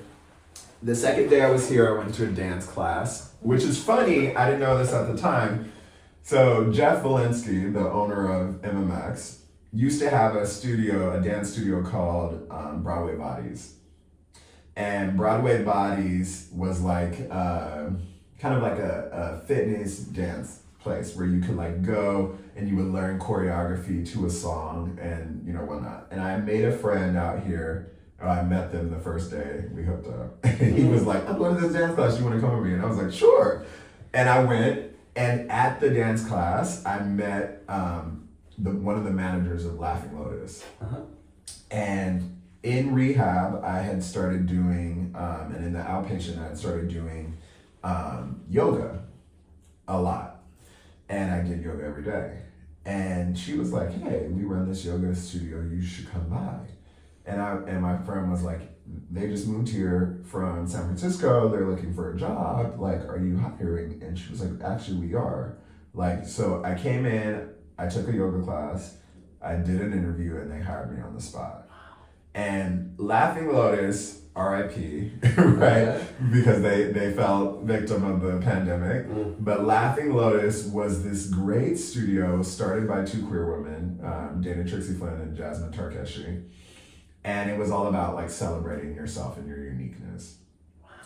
the second day I was here, I went to a dance class, which is funny. I didn't know this at the time. So Jeff Valinsky, the owner of MMX, used to have a dance studio called Broadway Bodies. And Broadway Bodies was kind of like a fitness dance place where you could go and you would learn choreography to a song and whatnot. And I made a friend out here. I met them the first day we hooked up. And he was like, I'm going to this dance class, you want to come with me? And I was like, sure. And I went, and at the dance class I met one of the managers of Laughing Lotus. Uh-huh. And in rehab I had started doing and in the outpatient I had started doing yoga a lot. And I did yoga every day. And she was like, hey, we run this yoga studio, you should come by. And my friend was like, they just moved here from San Francisco. They're looking for a job. Like, are you hiring? And she was like, actually, we are. Like, so I came in, I took a yoga class, I did an interview, and they hired me on the spot. And Laughing Lotus, RIP, right? Because they fell victim of the pandemic. But Laughing Lotus was this great studio started by two queer women, Dana Trixie Flynn and Jasmine Tarkeshi. And it was all about like celebrating yourself and your uniqueness,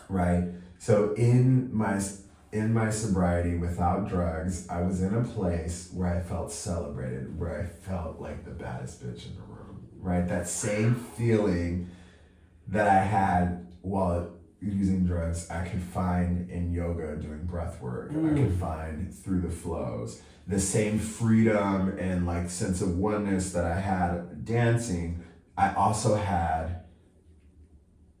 right? So in my sobriety without drugs, I was in a place where I felt celebrated, where I felt like the baddest bitch in the room, right? That same feeling that I had while using drugs, I could find in yoga doing breath work. I could find through the flows. The same freedom and like sense of oneness that I had dancing, I also had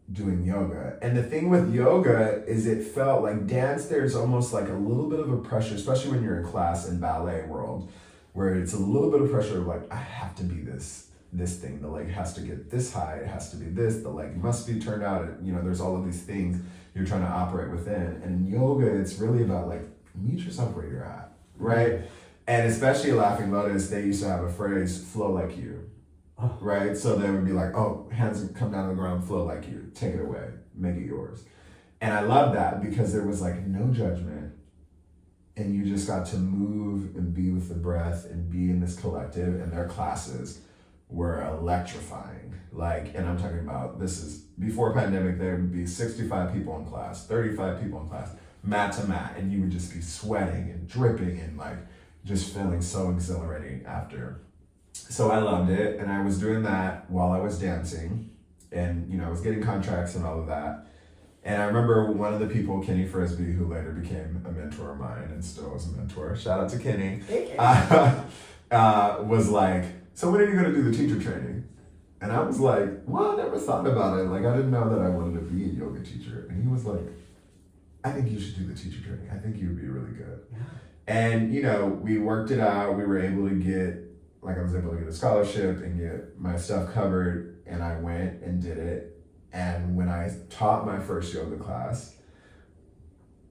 doing yoga. And the thing with yoga is it felt like dance, there's almost like a little bit of a pressure, especially when you're in class in ballet world, where it's a little bit of pressure of like, I have to be this thing. The leg has to get this high, it has to be this, the leg must be turned out. You know, there's all of these things you're trying to operate within. And in yoga, it's really about like, meet yourself where you're at, right? And especially Laughing Lotus, they used to have a phrase, flow like you. Right? So they would be like, oh, hands come down to the ground, flow like you. Take it away. Make it yours. And I love that because there was like no judgment. And you just got to move and be with the breath and be in this collective. And their classes were electrifying. Like, and I'm talking about, this is before pandemic, there would be 65 people in class, 35 people in class, mat to mat. And you would just be sweating and dripping and like just feeling so exhilarating after. So I loved it, and I was doing that while I was dancing, and you know I was getting contracts and all of that. And I remember one of the people, Kenny Frisbee, who later became a mentor of mine and still is a mentor. Shout out to Kenny. Was like, so when are you going to do the teacher training? And I was like, well, I never thought about it. Like I didn't know that I wanted to be a yoga teacher. And he was like, I think you should do the teacher training. I think you would be really good. Yeah. And you know, we worked it out. We were able to get. Like I was able to get a scholarship and get my stuff covered, and I went and did it. And when I taught my first yoga class,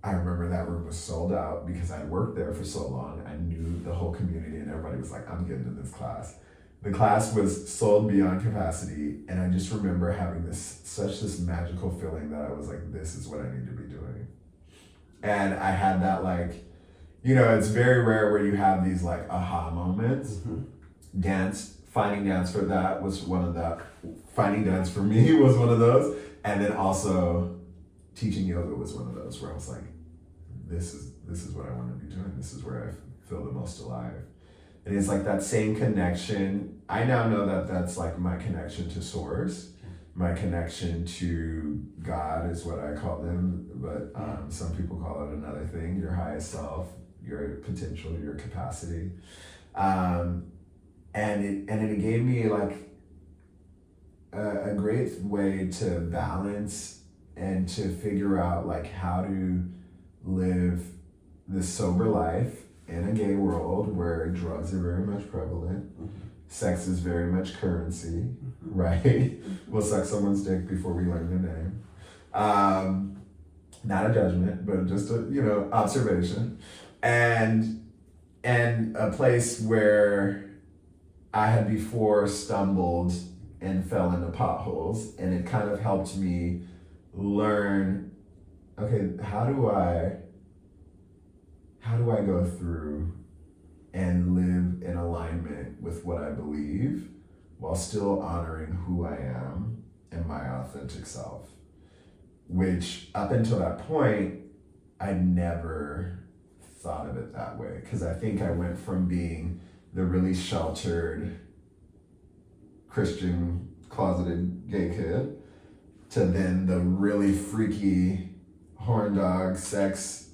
I remember that room was sold out because I'd worked there for so long. I knew the whole community and everybody was like, I'm getting in this class. The class was sold beyond capacity, and I just remember having such this magical feeling that I was like, this is what I need to be doing. And I had that like, you know, it's very rare where you have these like aha moments. Finding dance for that was one of that. Finding dance for me was one of those. And then also teaching yoga was one of those where I was like, this is what I want to be doing. This is where I feel the most alive. And it's like that same connection. I now know that that's like my connection to source. My connection to God is what I call them. But some people call it another thing, your highest self, your potential, your capacity. And it gave me like a great way to balance and to figure out like how to live this sober life in a gay world where drugs are very much prevalent. Sex is very much currency, right? We'll suck someone's dick before we learn their name. Not a judgment, but just a, you know, observation. And a place where I had before stumbled and fell into potholes, and it kind of helped me learn, okay, how do I go through and live in alignment with what I believe while still honoring who I am and my authentic self, which up until that point, I never thought of it that way, because I think I went from being the really sheltered Christian closeted gay kid to then the really freaky horn dog sex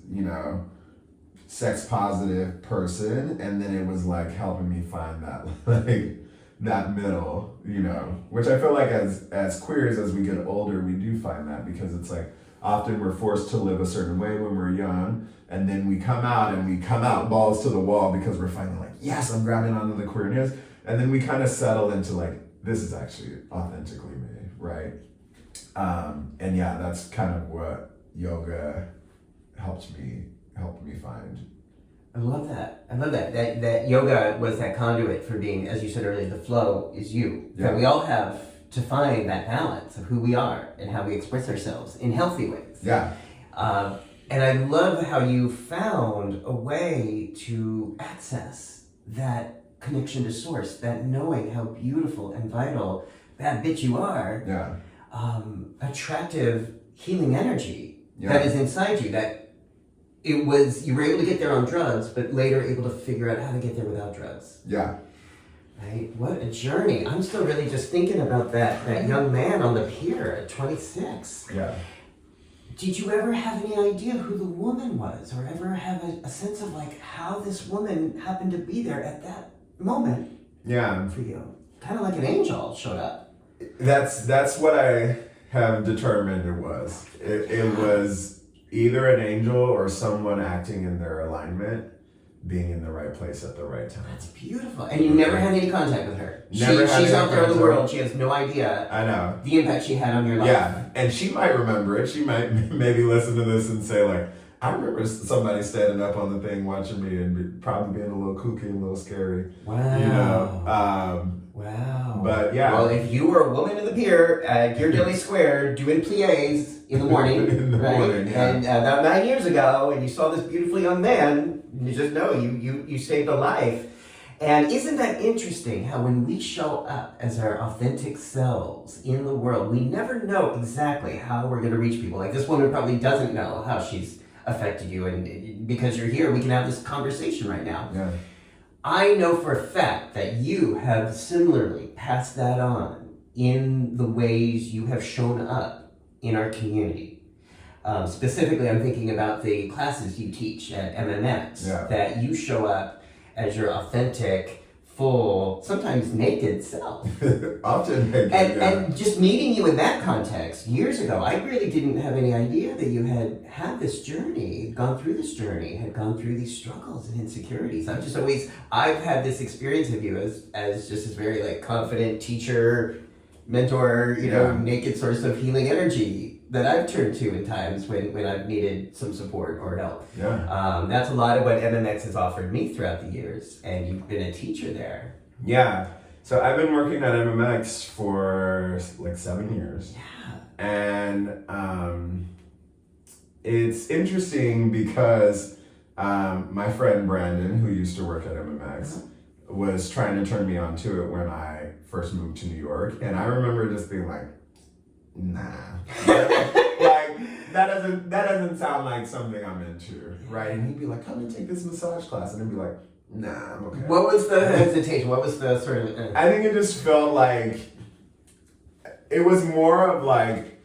positive person. And then it was like helping me find that like that middle, you know, which I feel like as queers, as we get older, we do find that, because it's like often we're forced to live a certain way when we're young, and then we come out balls to the wall because we're finally like, yes, I'm grabbing onto the queerness. And then we kind of settle into like, this is actually authentically me, right? And yeah, that's kind of what yoga helped me find. I love that. That yoga was that conduit for being, as you said earlier, the flow is you. Yeah. That we all have to find that balance of who we are and how we express ourselves in healthy ways. Yeah. And I love how you found a way to access that connection to source, that knowing how beautiful and vital that bit you are. Yeah. Attractive healing energy Yeah. that is inside you, that you were able to get there on drugs, but later able to figure out how to get there without drugs. Yeah. Right? What a journey. I'm still really just thinking about that young man on the pier at 26. Yeah. Did you ever have any idea who the woman was, or ever have a sense of like how this woman happened to be there at that moment? Yeah. For you, kind of like an angel showed up. That's what I have determined it was. It was either an angel or someone acting in their alignment, being in the right place at the right time. That's beautiful. And you never had any contact with her. She's out there in the contact. world. She has no idea. I know. The impact she had on your life. Yeah, and she might remember it. She might maybe listen to this and say like, I remember somebody standing up on the thing watching me and probably being a little kooky and a little scary. Wow. You know? Wow. But yeah. Well, if you were a woman in the pier at Ghirardelli Square doing pliés in the morning, in the right? morning, yeah. And about 9 years ago, and you saw this beautiful young man, you just know you saved a life. And isn't that interesting how when we show up as our authentic selves in the world, we never know exactly how we're going to reach people. Like this woman probably doesn't know how she's affected you, and because you're here, we can have this conversation right now. Yeah. I know for a fact that you have similarly passed that on in the ways you have shown up in our community. Specifically, I'm thinking about the classes you teach at MMX, that you show up as your authentic, full, sometimes naked self. Often naked, and just meeting you in that context years ago, I really didn't have any idea that you had this journey, gone through this journey, had gone through these struggles and insecurities. I've had this experience of you as just this very like confident teacher, mentor, naked source of healing energy that I've turned to in times when I've needed some support or help. Yeah. That's a lot of what MMX has offered me throughout the years, and you've been a teacher there. Yeah. So I've been working at MMX for like 7 years. Yeah. And it's interesting because my friend Brandon, who used to work at MMX, was trying to turn me on to it when I first moved to New York. And I remember just being like, nah. Like that doesn't sound like something I'm into, right? And he'd be like, come and take this massage class, and I'd be like, nah, I'm okay. What was the hesitation? What was the sort of? I think it just felt like it was more of like,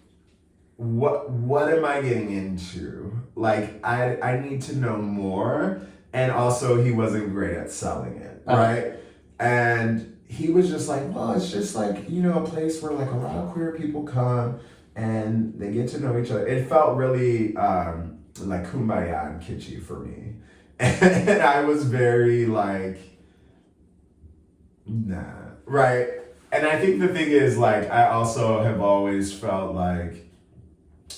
what am I getting into? Like I need to know more, and also he wasn't great at selling it, right? And he was just like, well, it's just like, a place where like a lot of queer people come and they get to know each other. It felt really like kumbaya and kitschy for me. And I was very like, nah, right? And I think the thing is like, I also have always felt like,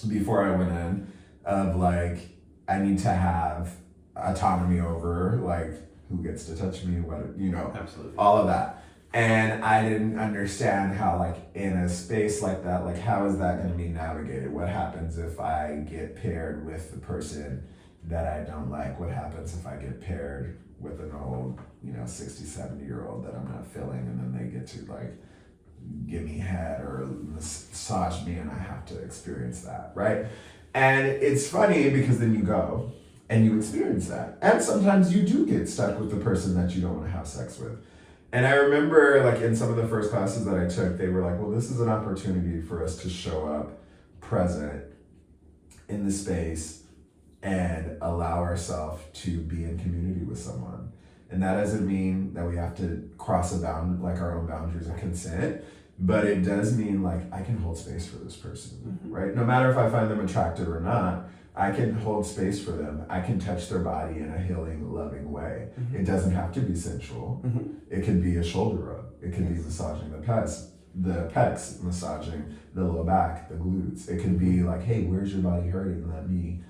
before I went in, of like, I need to have autonomy over like who gets to touch me, what, Absolutely. all of that. And I didn't understand how, like, in a space like that, like, how is that going to be navigated? What happens if I get paired with the person that I don't like? What happens if I get paired with an old, 60, 70-year-old that I'm not feeling, and then they get to, like, give me head or massage me, and I have to experience that, right? And it's funny because then you go and you experience that. And sometimes you do get stuck with the person that you don't want to have sex with. And I remember, like, in some of the first classes that I took, they were like, well, this is an opportunity for us to show up present in the space and allow ourselves to be in community with someone. And that doesn't mean that we have to cross our own boundaries of consent, but it does mean, like, I can hold space for this person, right? No matter if I find them attractive or not, I can hold space for them. I can touch their body in a healing, loving way. It doesn't have to be sensual. It can be a shoulder rub. It can be massaging the the pecs, massaging the low back, the glutes. It can be like, hey, where's your body hurting? Let me,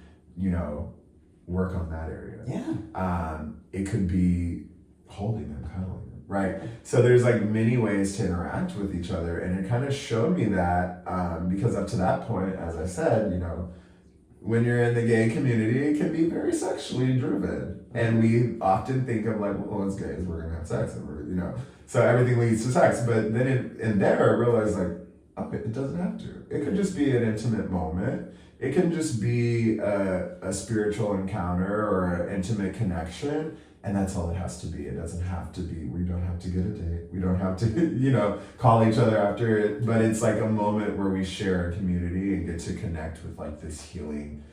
work on that area. Yeah. It could be holding them, cuddling them, right? So there's like many ways to interact with each other, and it kind of showed me that because up to that point, as I said, when you're in the gay community, it can be very sexually driven, and we often think of like, well, as gays, we're gonna have sex, and so everything leads to sex. But then in there, I realized like, okay, it doesn't have to. It could just be an intimate moment. It can just be a spiritual encounter or an intimate connection, and that's all it has to be. It doesn't have to be, we don't have to get a date. We don't have to, call each other after it, but it's like a moment where we share a community and get to connect with like this healing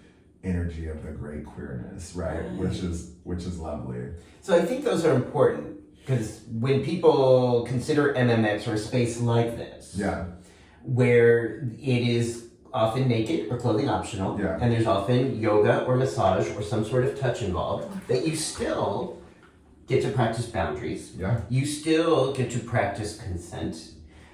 energy of the great queerness, right? Which is lovely. So I think those are important, because when people consider MMX or a space like this, where it is often naked or clothing optional, and there's often yoga or massage or some sort of touch involved, that you still get to practice boundaries. You still get to practice consent.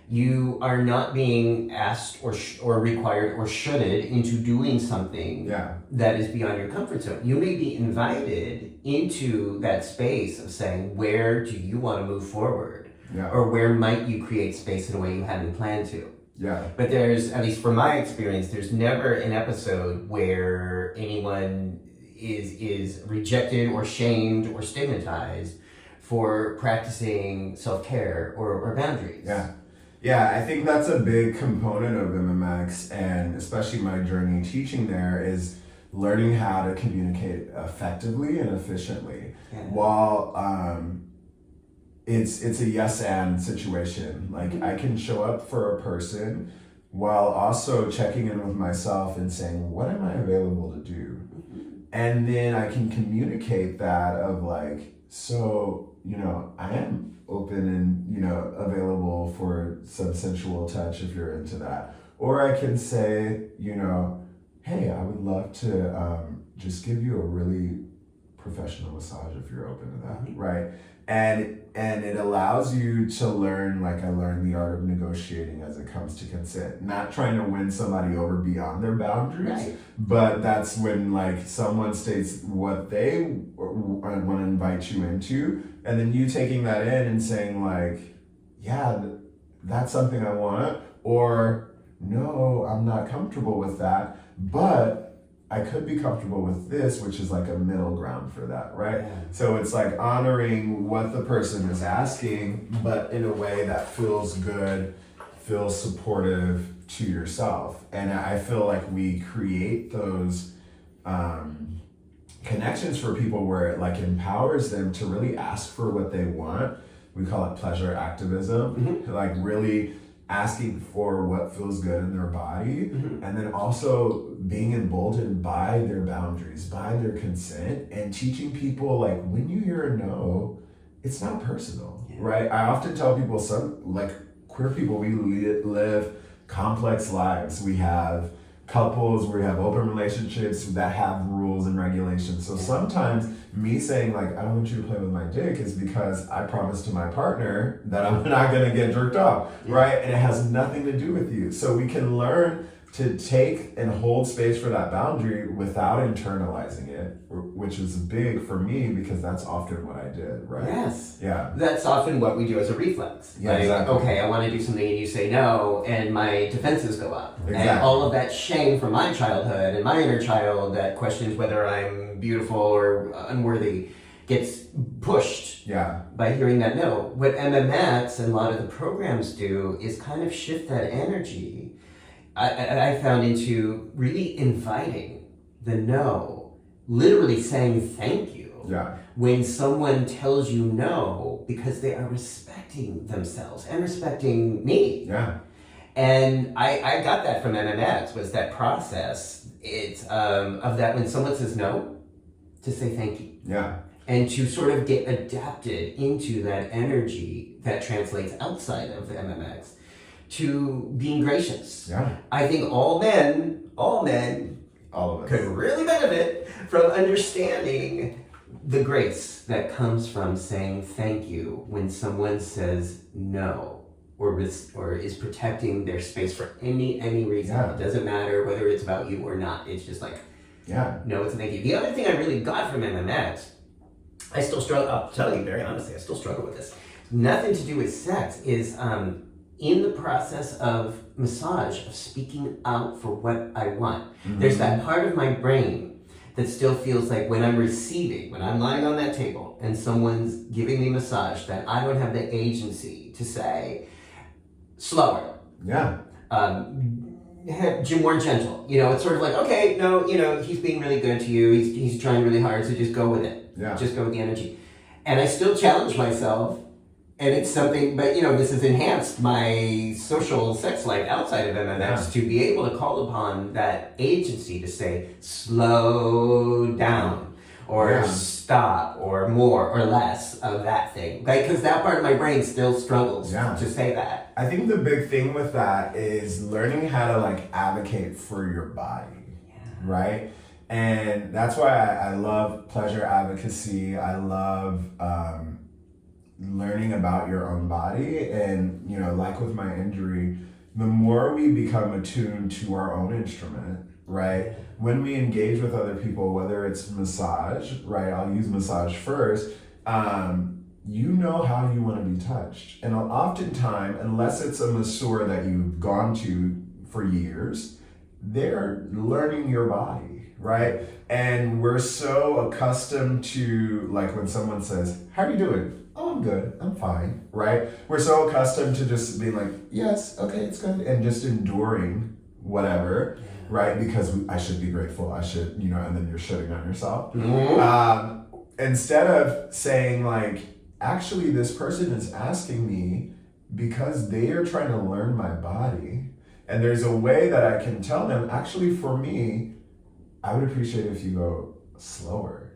You are not being asked or required or shoulded into doing something that is beyond your comfort zone. You may be invited into that space of saying, where do you want to move forward? Or where might you create space in a way you hadn't planned to? But there's, at least from my experience, there's never an episode where anyone is rejected or shamed or stigmatized for practicing self-care or boundaries. Yeah, I think that's a big component of MMX, and especially my journey teaching there is learning how to communicate effectively and efficiently. While it's a yes and situation. Like I can show up for a person while also checking in with myself and saying, what am I available to do? And then I can communicate that of like, so, I am open and, available for some sensual touch if you're into that. Or I can say, hey, I would love to just give you a really professional massage if you're open to that, right? And it allows you to learn, like I learned the art of negotiating as it comes to consent, not trying to win somebody over beyond their boundaries, but that's when like someone states what they want to invite you into, and then you taking that in and saying like, yeah, that's something I want, or no, I'm not comfortable with that, but I could be comfortable with this, which is like a middle ground for that, right? So it's like honoring what the person is asking, but in a way that feels good, feels supportive to yourself. And I feel like we create those connections for people where it like empowers them to really ask for what they want. We call it pleasure activism, like really asking for what feels good in their body, and then also being emboldened by their boundaries, by their consent, and teaching people like when you hear a no, it's not personal, right? I often tell people, some like queer people, we live complex lives. We have couples where we have open relationships that have rules and regulations. So sometimes me saying like, I don't want you to play with my dick is because I promised to my partner that I'm not gonna get jerked off, right? And it has nothing to do with you. So we can learn to take and hold space for that boundary without internalizing it, which is big for me because that's often what I did, right? That's often what we do as a reflex. Exactly. Okay, I want to do something and you say no, and my defenses go up. And all of that shame from my childhood and my inner child that questions whether I'm beautiful or unworthy gets pushed by hearing that no. What MMX and a lot of the programs do is kind of shift that energy I found into really inviting the no, literally saying thank you when someone tells you no because they are respecting themselves and respecting me. And I got that from MMX, was that process. It's of that when someone says no, to say thank you. And to sort of get adapted into that energy that translates outside of the MMX. To being gracious. I think all men could really benefit from understanding the grace that comes from saying thank you when someone says no or is protecting their space for any reason. Yeah. It doesn't matter whether it's about you or not. It's just like, no, it's a thank you. The other thing I really got from MMX, I still struggle, I'll tell you very honestly, I still struggle with this. Nothing to do with sex, is in the process of massage, of speaking out for what I want. There's that part of my brain that still feels like when I'm receiving, when I'm lying on that table and someone's giving me massage, that I don't have the agency to say, slower. Yeah. More gentle. It's sort of like, okay, no, he's being really good to you. He's trying really hard, so just go with it. Yeah. Just go with the energy. And I still challenge myself, and it's something, but this has enhanced my social sex life outside of MMX to be able to call upon that agency to say, slow down, or stop, or more or less of that thing. Because that part of my brain still struggles to say that. I think the big thing with that is learning how to advocate for your body, right? And that's why I love pleasure advocacy. I love learning about your own body. And, like with my injury, the more we become attuned to our own instrument, right? When we engage with other people, whether it's massage, right? I'll use massage first. You know how you want to be touched. And oftentimes, unless it's a masseur that you've gone to for years, they're learning your body, right? And we're so accustomed to, when someone says, how are you doing? Oh, I'm good, I'm fine, right? We're so accustomed to just being like, yes, okay, it's good, and just enduring whatever, right? Because I should be grateful, I should, and then you're shitting on yourself. Instead of saying actually, this person is asking me because they are trying to learn my body, and there's a way that I can tell them, actually, for me, I would appreciate if you go slower.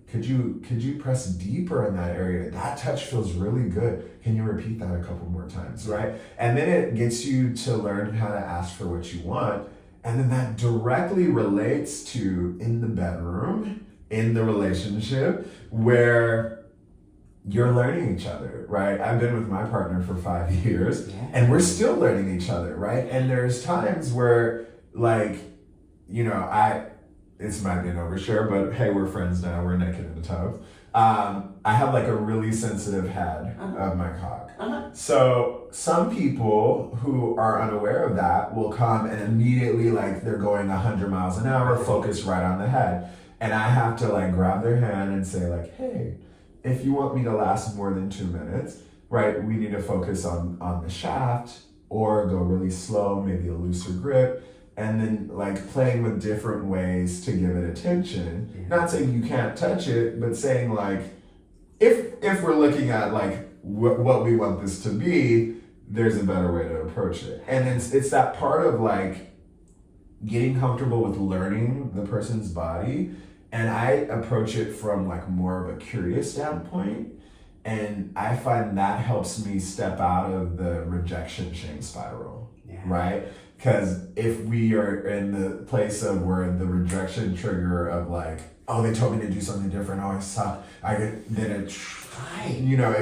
Could you press deeper in that area? That touch feels really good. Can you repeat that a couple more times, right? And then it gets you to learn how to ask for what you want. And then that directly relates to in the bedroom, in the relationship, where you're learning each other, right? I've been with my partner for 5 years, and we're still learning each other, right? And there's times where, this might be an overshare, but hey, we're friends now, we're naked in the tub. I have a really sensitive head of my cock. So some people who are unaware of that will come and immediately, they're going 100 miles an hour, focus right on the head. And I have to grab their hand and say hey, if you want me to last more than 2 minutes, right, we need to focus on the shaft, or go really slow, maybe a looser grip. And then playing with different ways to give it attention. Not saying you can't touch it, but saying if we're looking at what we want this to be, there's a better way to approach it. And it's that part of getting comfortable with learning the person's body. And I approach it from more of a curious standpoint. And I find that helps me step out of the rejection shame spiral, right? Because if we are in the place of where the rejection trigger of oh, they told me to do something different, oh, I suck, it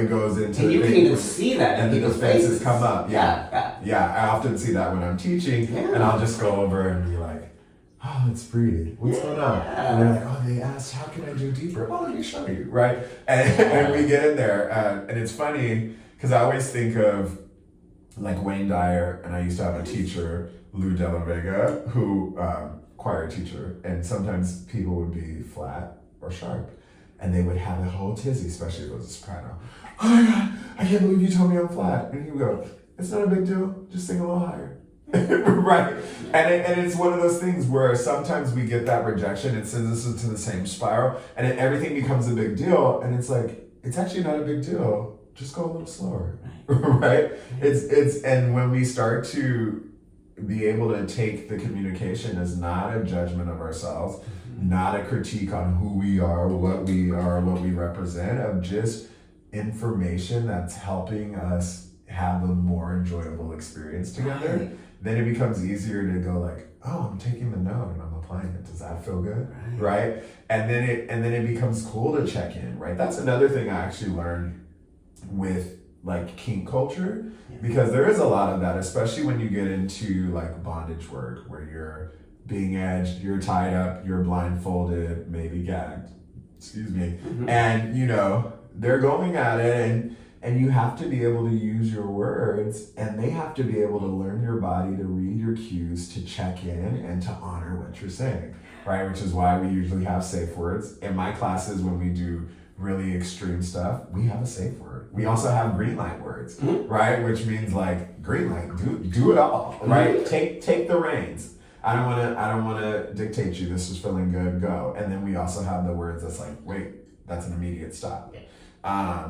goes into... And you can even see that in people's people's faces. faces come up, Yeah, I often see that when I'm teaching, and I'll just go over and be oh, let's breathe. What's going on? And they're oh, they asked, how can I do deeper? Well, let me show you, right? And we get in there, and it's funny, because I always think of Wayne Dyer, and I used to have a teacher, Lou De La Vega, who, choir teacher, and sometimes people would be flat or sharp, and they would have a whole tizzy, especially if it was a soprano. Oh my God, I can't believe you told me I'm flat. And he would go, it's not a big deal, just sing a little higher. Right? And it's one of those things where sometimes we get that rejection, it sends us into the same spiral, and then everything becomes a big deal, and it's it's actually not a big deal, just go a little slower, right? And when we start to be able to take the communication as not a judgment of ourselves, not a critique on who we are, what we represent, of just information that's helping us have a more enjoyable experience together, then it becomes easier to go oh, I'm taking the note and I'm applying it. Does that feel good? Right? And then it becomes cool to check in, right? That's another thing I actually learned with like kink culture, because there is a lot of that, especially when you get into like bondage work where you're being edged, you're tied up, you're blindfolded, maybe gagged, excuse me, and you know, they're going at it, and you have to be able to use your words, and they have to be able to learn your body to read your cues, to check in and to honor what you're saying, right? Which is why we usually have safe words. In my classes, when we do really extreme stuff, we have a safe word. We also have green light words, right? Which means like green light, do it all, right? Take the reins. I don't wanna dictate you. This is feeling good, go. And then we also have the words that's like, wait, that's an immediate stop.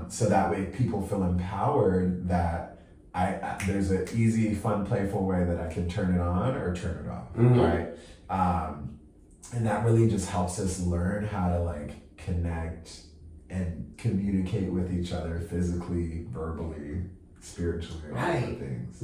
So that way people feel empowered that there's an easy, fun, playful way that I can turn it on or turn it off, right? And that really just helps us learn how to like connect and communicate with each other physically, verbally, spiritually, all the things.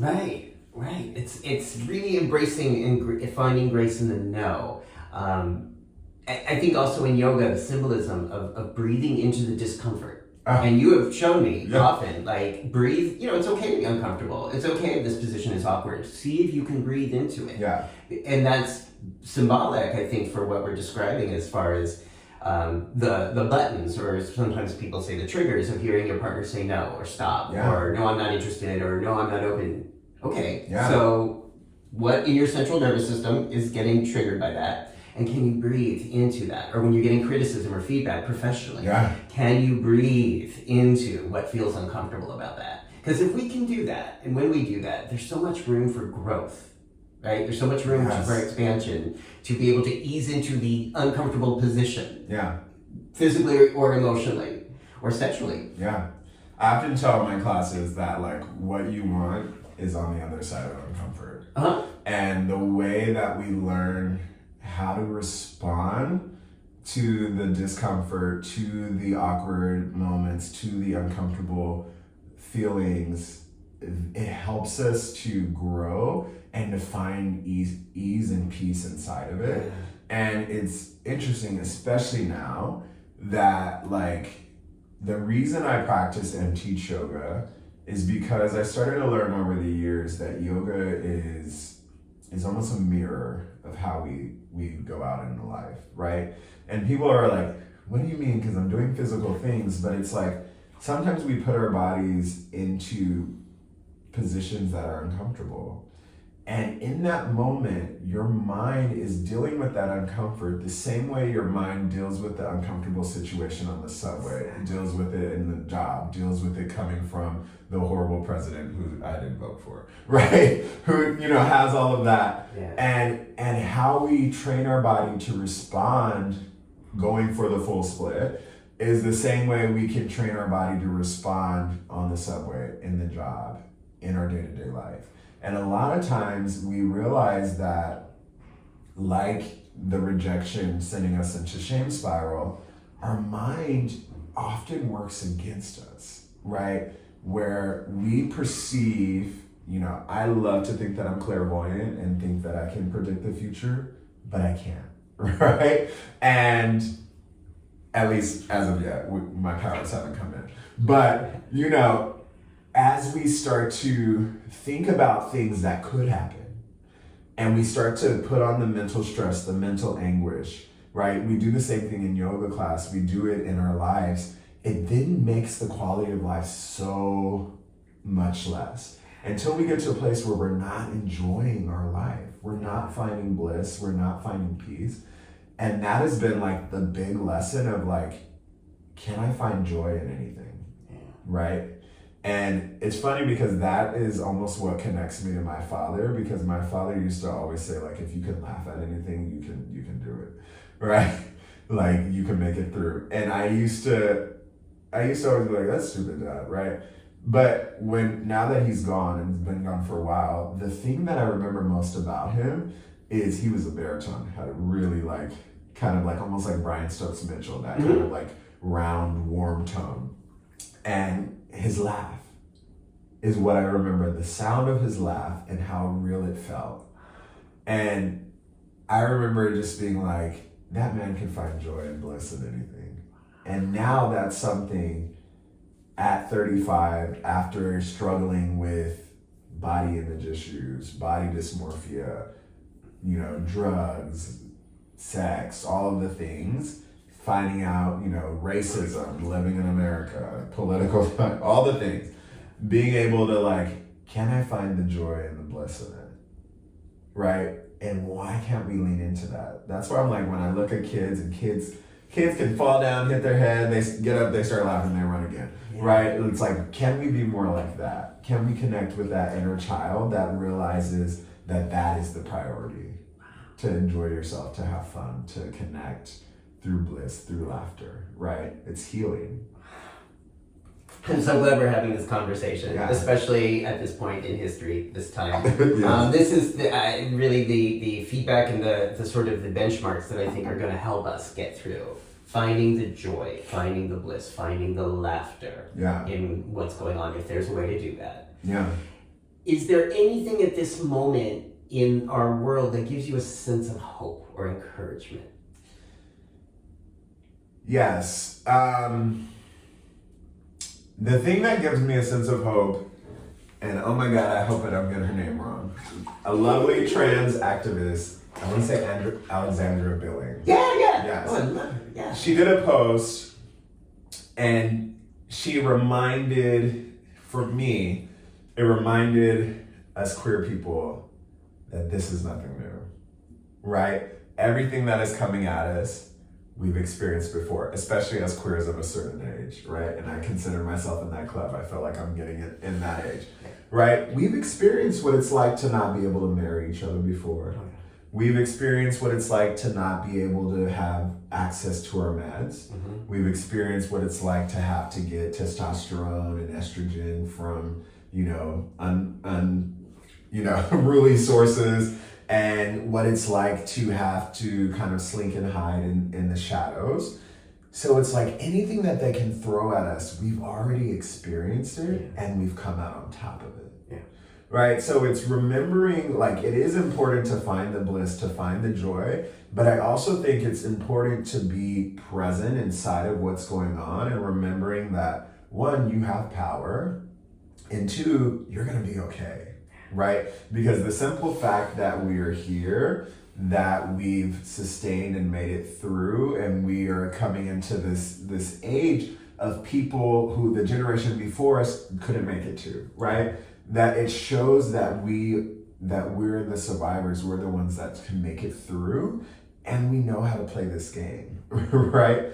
Right. It's really embracing and finding grace in the no. I think also in yoga, the symbolism of breathing into the discomfort. And you have shown me often, like, breathe, it's okay to be uncomfortable. It's okay if this position is awkward. See if you can breathe into it. And that's symbolic, I think, for what we're describing as far as the buttons, or sometimes people say the triggers of hearing your partner say no, or stop, or no, I'm not interested, or no, I'm not open. Okay, so what in your central nervous system is getting triggered by that? And can you breathe into that? Or when you're getting criticism or feedback professionally, can you breathe into what feels uncomfortable about that? Because if we can do that, and when we do that, there's so much room for growth, right? There's so much room for expansion, to be able to ease into the uncomfortable position. Physically or emotionally or sexually. I often tell my classes that like what you want is on the other side of uncomfort. And the way that we learn how to respond to the discomfort, to the awkward moments, to the uncomfortable feelings, it helps us to grow and to find ease and peace inside of it. And it's interesting, especially now, that like the reason I practice and teach yoga is because I started to learn over the years that yoga is almost a mirror of how we go out into life, right? And people are like, what do you mean? Because I'm doing physical things, but it's like, sometimes we put our bodies into positions that are uncomfortable. And in that moment, your mind is dealing with that uncomfort the same way your mind deals with the uncomfortable situation on the subway. It deals with it in the job, deals with it coming from the horrible president who I didn't vote for, right? Who, has all of that. And how we train our body to respond going for the full split is the same way we can train our body to respond on the subway, in the job, in our day-to-day life. And a lot of times we realize that, like the rejection sending us into shame spiral, our mind often works against us, right? Where we perceive, I love to think that I'm clairvoyant and think that I can predict the future, but I can't, right? And at least as of yet, my powers haven't come in. But, as we start to think about things that could happen, and we start to put on the mental stress, the mental anguish, right? We do the same thing in yoga class, we do it in our lives. It then makes the quality of life so much less. Until we get to a place where we're not enjoying our life, we're not finding bliss, we're not finding peace. And that has been like the big lesson of like, can I find joy in anything, right? And it's funny because that is almost what connects me to my father, because my father used to always say, like, if you can laugh at anything, you can do it, right? Like, you can make it through. And I used to always be like, that's stupid, Dad, right? But now that he's gone and he's been gone for a while, the thing that I remember most about him is he was a baritone, had a really like, kind of like, almost like Brian Stokes Mitchell, that kind of like round, warm tone. And his laugh is what I remember, the sound of his laugh and how real it felt. And I remember just being like, that man can find joy and bliss in anything. And now that's something at 35, after struggling with body image issues, body dysmorphia, you know, drugs, sex, all of the things, finding out, you know, racism, living in America, political, all the things, being able to like, can I find the joy and the bliss in it, right? And why can't we lean into that? That's why I'm like, when I look at kids and kids can fall down, hit their head, they get up, they start laughing, they run again, right? It's like, can we be more like that? Can we connect with that inner child that realizes that that is the priority? To enjoy yourself, to have fun, to connect through bliss, through laughter, right? It's healing. I'm so glad we're having this conversation, especially at this point in history, this time. This is really the feedback and the sort of the benchmarks that I think are going to help us get through. Finding the joy, finding the bliss, finding the laughter in what's going on, if there's a way to do that. Yeah. Is there anything at this moment in our world that gives you a sense of hope or encouragement? Yes. The thing that gives me a sense of hope, and oh my God, I hope I don't get her name wrong. A lovely trans activist, I want to say Alexandra Billings. Yeah. Yes. Oh, I love her. Yeah. She did a post, and she reminded, for me, it reminded us queer people that this is nothing new, right? Everything that is coming at us, we've experienced before, especially as queers of a certain age, right? And I consider myself in that club. I feel like I'm getting it in that age, right? We've experienced what it's like to not be able to marry each other before. We've experienced what it's like to not be able to have access to our meds. Mm-hmm. We've experienced what it's like to have to get testosterone and estrogen from, you know, unruly sources, and what it's like to have to kind of slink and hide in the shadows. So it's like anything that they can throw at us, we've already experienced it and we've come out on top of it. Yeah. Right? So it's remembering, like, it is important to find the bliss, to find the joy, but I also think it's important to be present inside of what's going on and remembering that, one, you have power, and two, you're gonna be okay. Right? Because the simple fact that we are here, that we've sustained and made it through, and we are coming into this age of people who the generation before us couldn't make it to, right? That it shows that we're the survivors, we're the ones that can make it through, and we know how to play this game, right?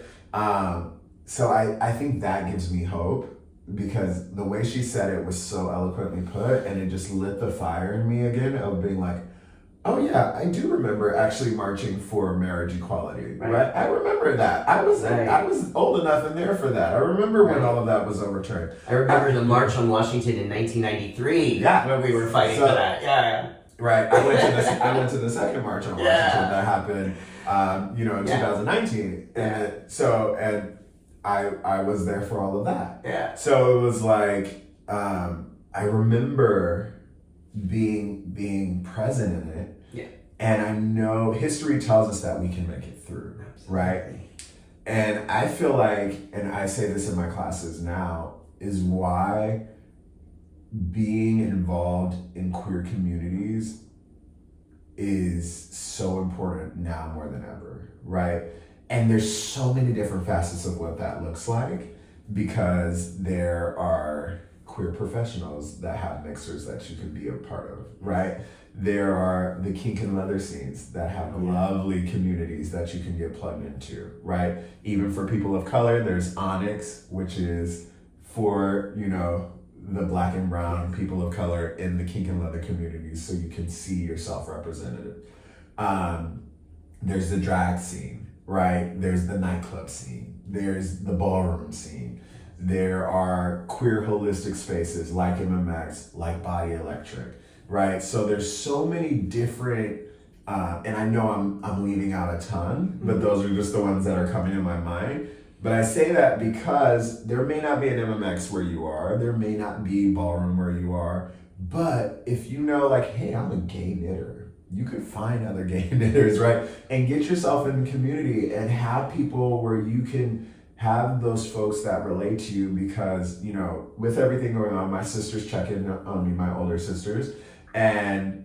So I think that gives me hope. Because the way she said it was so eloquently put, and it just lit the fire in me again of being like, oh yeah, I do remember actually marching for marriage equality, right? I remember that. I was old enough in there for that. I remember when all of that was overturned. I remember the March on Washington in 1993 when we were fighting for that. Yeah. Right. I went to the second March on Washington that happened, in 2019. And I was there for all of that. Yeah. So it was like, I remember being present in it. Yeah. And I know history tells us that we can make it through. Absolutely. Right? And I feel like, and I say this in my classes now, is why being involved in queer communities is so important now more than ever, right? And there's so many different facets of what that looks like, because there are queer professionals that have mixers that you can be a part of, right? There are the kink and leather scenes that have lovely communities that you can get plugged into, right? Even for people of color, there's Onyx, which is for, the Black and brown people of color in the kink and leather communities, so you can see yourself represented. There's the drag scene. Right? There's the nightclub scene. There's the ballroom scene. There are queer holistic spaces like MMX, like Body Electric, right? So there's so many different, and I know I'm leaving out a ton, but those are just the ones that are coming in my mind. But I say that because there may not be an MMX where you are, there may not be ballroom where you are, but if you know, like, hey, I'm a gay knitter, you could find other gay knitters, right? And get yourself in the community and have people where you can have those folks that relate to you, because, you know, with everything going on, my sisters check in on me, my older sisters, and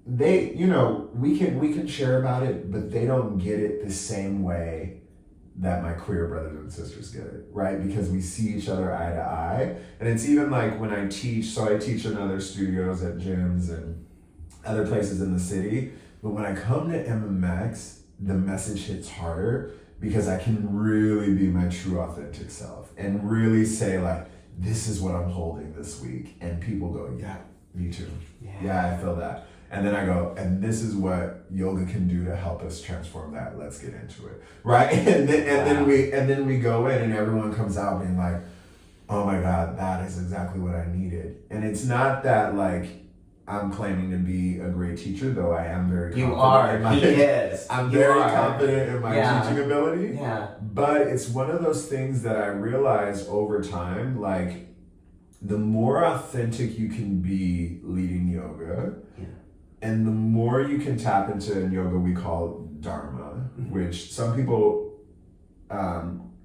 they, you know, we can share about it, but they don't get it the same way that my queer brothers and sisters get it, right? Because we see each other eye to eye. And it's even like when I teach, so I teach in other studios at gyms and other places in the city, but when I come to MMX, the message hits harder because I can really be my true authentic self and really say like, this is what I'm holding this week. And people go, yeah, me too. Yeah, I feel that. And then I go, and this is what yoga can do to help us transform that. Let's get into it, right? And then we go in, and everyone comes out being like, oh my God, that is exactly what I needed. And it's not that like I'm claiming to be a great teacher, though I am very confident. You are. In my, Yes. I'm very confident in my teaching ability. Yeah. But it's one of those things that I realized over time, like the more authentic you can be leading yoga, and the more you can tap into, in yoga we call dharma, which some people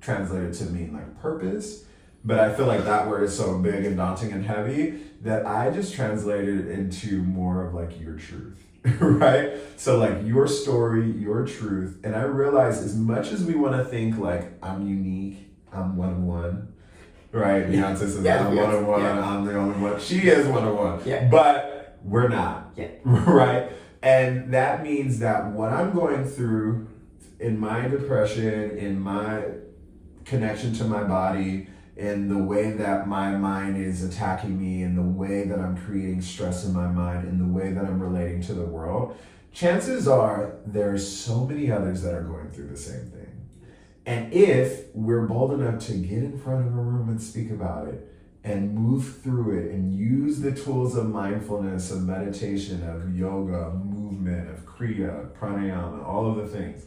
translate it to mean like purpose, but I feel like that word is so big and daunting and heavy that I just translated it into more of like your truth, right? So like your story, your truth. And I realize as much as we want to think like I'm unique, I'm one of one, right? Beyonce says I'm one of one, I'm the only one. She is one of one, but we're not, right? And that means that what I'm going through in my depression, in my connection to my body, in the way that my mind is attacking me, in the way that I'm creating stress in my mind, in the way that I'm relating to the world, chances are there's so many others that are going through the same thing. And if we're bold enough to get in front of a room and speak about it, and move through it and use the tools of mindfulness, of meditation, of yoga, of movement, of kriya, pranayama, all of the things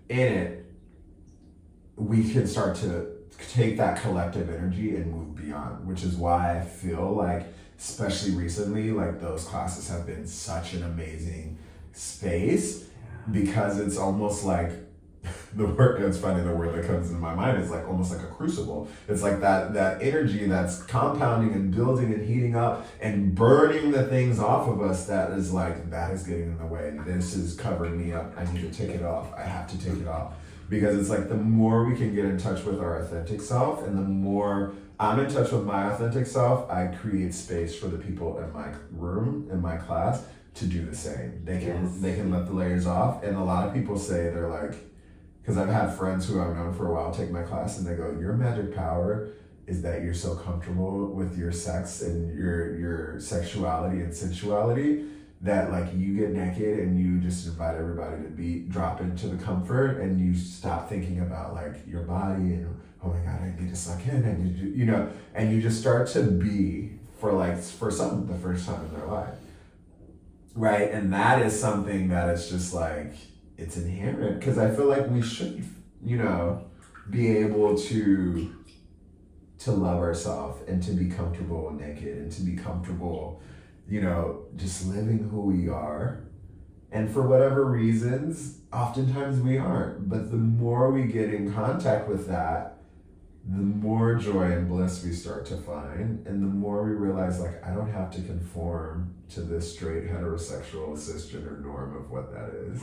in it, we can start to take that collective energy and move beyond, which is why I feel like, especially recently, like those classes have been such an amazing space, because it's almost like the word, it's funny, the word that comes into my mind is like almost like a crucible. It's like that energy that's compounding and building and heating up and burning the things off of us that is like, that is getting in the way. This is covering me up. I need to take it off. I have to take it off. Because it's like the more we can get in touch with our authentic self, and the more I'm in touch with my authentic self, I create space for the people in my room, in my class, to do the same. They can let the layers off. And a lot of people say, they're like, because I've had friends who I've known for a while take my class, and they go, your magic power is that you're so comfortable with your sex and your sexuality and sensuality that like you get naked and you just invite everybody to drop into the comfort, and you stop thinking about like your body and, oh my God, I need to suck in, and you know, and you just start to be for some the first time in their life, right? And that is something that is just like, it's inherent, because I feel like we should, you know, be able to love ourselves and to be comfortable naked and to be comfortable, you know, just living who we are. And for whatever reasons, oftentimes we aren't. But the more we get in contact with that, the more joy and bliss we start to find. And the more we realize, like, I don't have to conform to this straight heterosexual cisgender norm of what that is.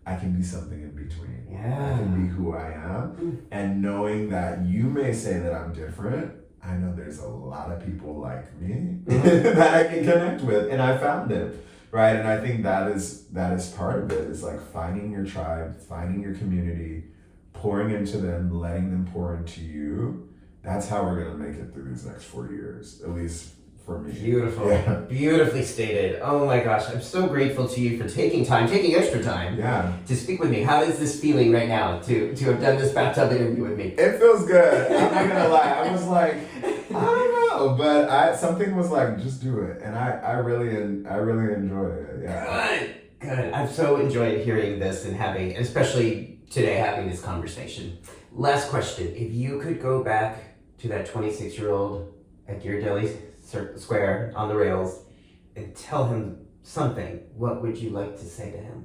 I can be something in between. I can be who I am. And knowing that you may say that I'm different, I know there's a lot of people like me that I can connect with, and I found it, right? And I think that is part of it, is like finding your tribe, finding your community, pouring into them, letting them pour into you. That's how we're gonna make it through these next 4 years, at least for me. Beautiful. Beautifully stated. Oh my gosh, I'm so grateful to you for taking extra time to speak with me. How is this feeling right now to have done this bathtub interview with me? It feels good. I'm not gonna lie. I was like, I don't know, but something was like, just do it, and I really enjoyed it. Yeah. Good. I've so enjoyed hearing this and especially today, having this conversation. Last question: if you could go back to that 26-year-old at Ghirardelli Square on the rails and tell him something, what would you like to say to him?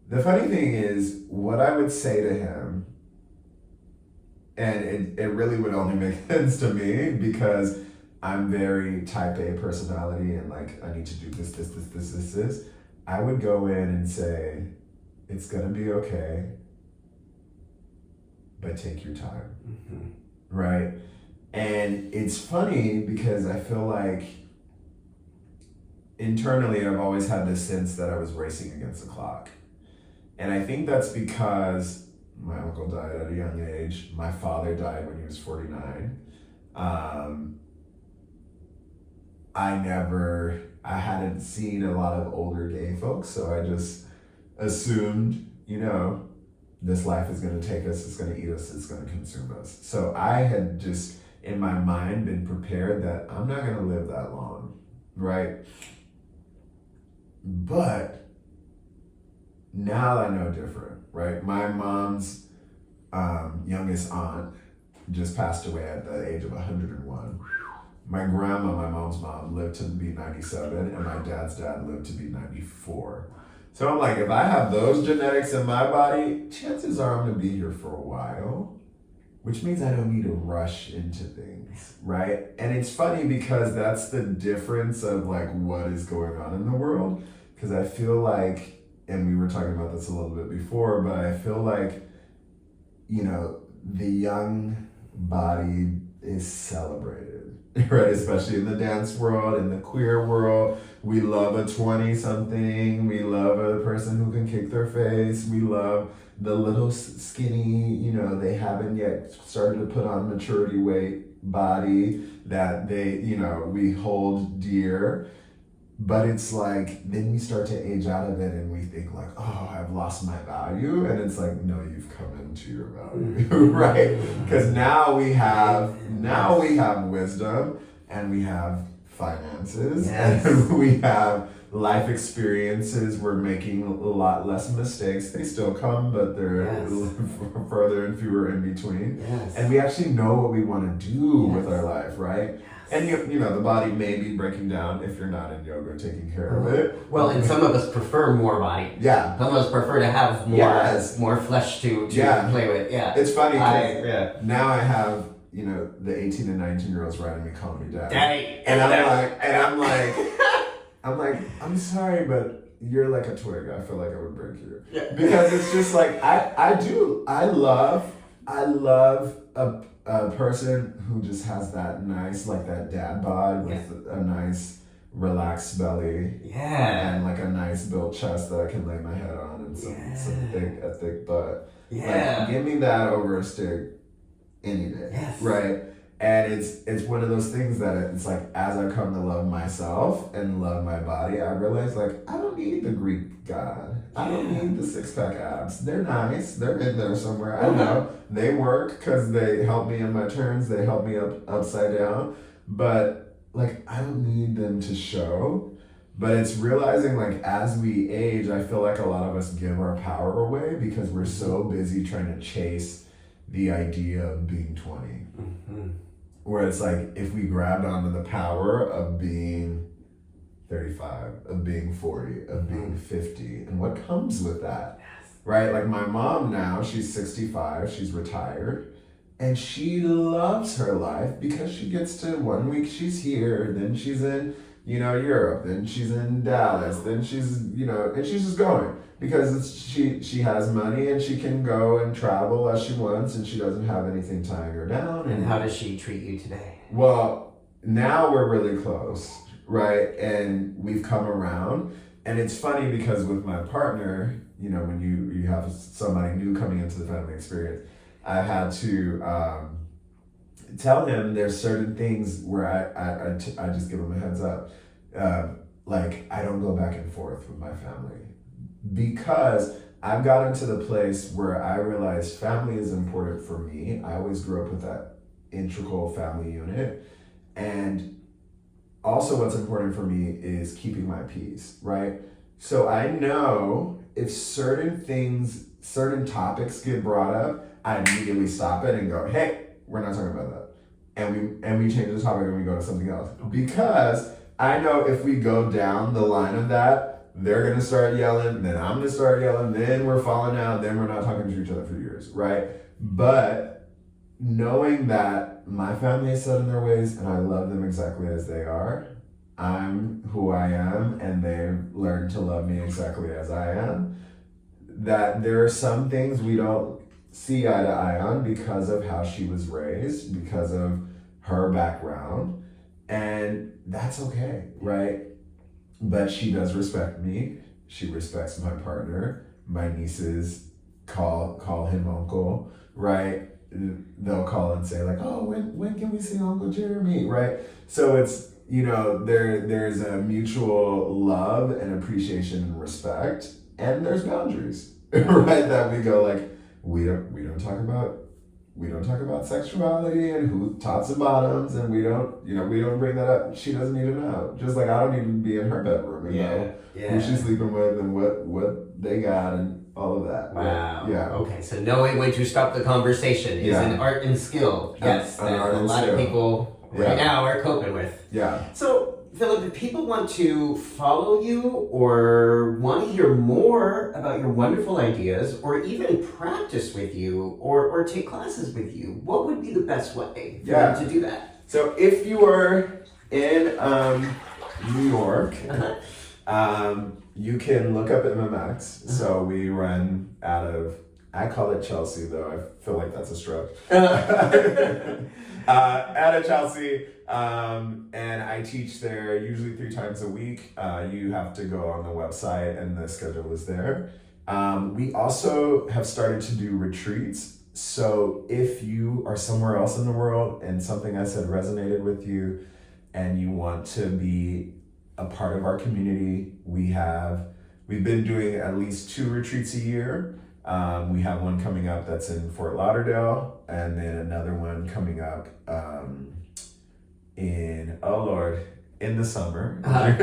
The funny thing is, what I would say to him, and it really would only make sense to me because I'm very type A personality and like I need to do this. I would go in and say, it's gonna be okay, but take your time. Mm-hmm. Right? And it's funny because I feel like internally I've always had this sense that I was racing against the clock. And I think that's because my uncle died at a young age. My father died when he was 49. I hadn't seen a lot of older gay folks, so I just assumed, this life is going to take us, it's going to eat us, it's going to consume us. So I had just, in my mind, been prepared that I'm not going to live that long, right? But now I know different, right? My mom's youngest aunt just passed away at the age of 101. My grandma, my mom's mom, lived to be 97, and my dad's dad lived to be 94. So I'm like, if I have those genetics in my body, chances are I'm gonna be here for a while, which means I don't need to rush into things, right? And it's funny because that's the difference of like what is going on in the world. Because I feel like, and we were talking about this a little bit before, but I feel like, the young body is celebrated, right? Especially in the dance world, in the queer world. We love a 20-something. We love a person who can kick their face. We love the little skinny, they haven't yet started to put on maturity weight body that we hold dear. But it's like, then we start to age out of it and we think like, oh, I've lost my value. And it's like, no, you've come into your value, right? Because now we have wisdom and we have finances and we have life experiences. We're making a lot less mistakes. They still come, but they're further and fewer in between. Yes. And we actually know what we want to do with our life, right? Yes. And the body may be breaking down if you're not in yoga taking care of it. Well, and some of us prefer more body. Yeah. Some of us prefer to have more flesh to play with. Yeah. It's funny. Now I have, the 18 and 19-year-olds writing me, calling me daddy. And I'm like, I'm sorry, but you're like a twig. I feel like I would break you. Yeah. Because it's just like, I love a person who just has that nice, like that dad bod with a nice relaxed belly. Yeah. And like a nice built chest that I can lay my head on and a thick butt. Yeah. Like, give me that over a stick any day. Yes. Right? And it's one of those things that it's like, as I come to love myself and love my body, I realize like, I don't need the Greek god. I don't need the six-pack abs. They're nice. They're in there somewhere. I know. They work because they help me in my turns. They help me upside down. But like, I don't need them to show. But it's realizing like, as we age, I feel like a lot of us give our power away because we're so busy trying to chase the idea of being 20. Mm-hmm. Where it's like, if we grabbed onto the power of being 35, of being 40, of being 50, and what comes with that, right? Like my mom now, she's 65, she's retired, and she loves her life because she gets to, 1 week she's here, then she's in, Europe, then she's in Dallas, then she's, and she's just going. Because she has money and she can go and travel as she wants and she doesn't have anything tying her down. And how does she treat you today? Well, now we're really close, right? And we've come around. And it's funny because with my partner, when you have somebody new coming into the family experience, I had to tell him there's certain things where I just give him a heads up. Like, I don't go back and forth with my family. Because I've gotten to the place where I realized family is important for me. I always grew up with that integral family unit. And also what's important for me is keeping my peace, right? So I know if certain topics get brought up, I immediately stop it and go, hey, we're not talking about that. And we change the topic and we go to something else. Because I know if we go down the line of that, they're gonna start yelling, then I'm gonna start yelling, then we're falling out, then we're not talking to each other for years, right? But knowing that my family is set in their ways and I love them exactly as they are, I'm who I am and they've learned to love me exactly as I am, that there are some things we don't see eye to eye on because of how she was raised, because of her background, and that's okay, right? But she does respect me. She respects my partner. My nieces call him uncle, right? They'll call and say like, oh, when can we see Uncle Jeremy, right? So it's, there's a mutual love and appreciation and respect, and there's boundaries, right? That we go like, we don't talk about sexuality and who tops and bottoms, and we don't bring that up. She doesn't need to know. Just like I don't need to be in her bedroom and know who she's sleeping with and what they got and all of that. Wow. Right? Yeah. Okay, so knowing when to stop the conversation is an art and skill. Yes, that a lot of people right now are coping with. Yeah. So, Phillip, if people want to follow you or want to hear more about your wonderful ideas or even practice with you or take classes with you, what would be the best way for them to do that? So if you are in New York, you can look up MMX. So we run out of, I call it Chelsea though, I feel like that's a stretch. Out of Chelsea, and I teach there usually 3 times a week. You have to go on the website and the schedule is there. We also have started to do retreats. So if you are somewhere else in the world and something I said resonated with you and you want to be a part of our community, we've been doing at least 2 retreats a year. We have one coming up that's in Fort Lauderdale, and then another one coming up in the summer,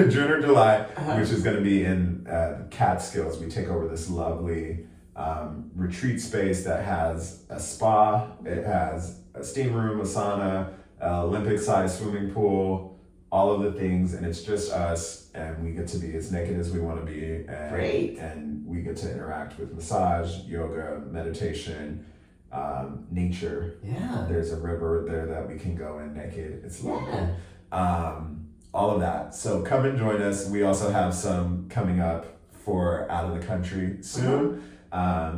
June or July, which is going to be in Catskills. We take over this lovely retreat space that has a spa, it has a steam room, a sauna, Olympic-sized swimming pool, all of the things, and it's just us, and we get to be as naked as we want to be, and, Great. And we get to interact with massage, yoga, meditation, nature. Yeah. There's a river there that we can go in naked. It's lovely. All of that. So come and join us. We also have some coming up for out of the country soon.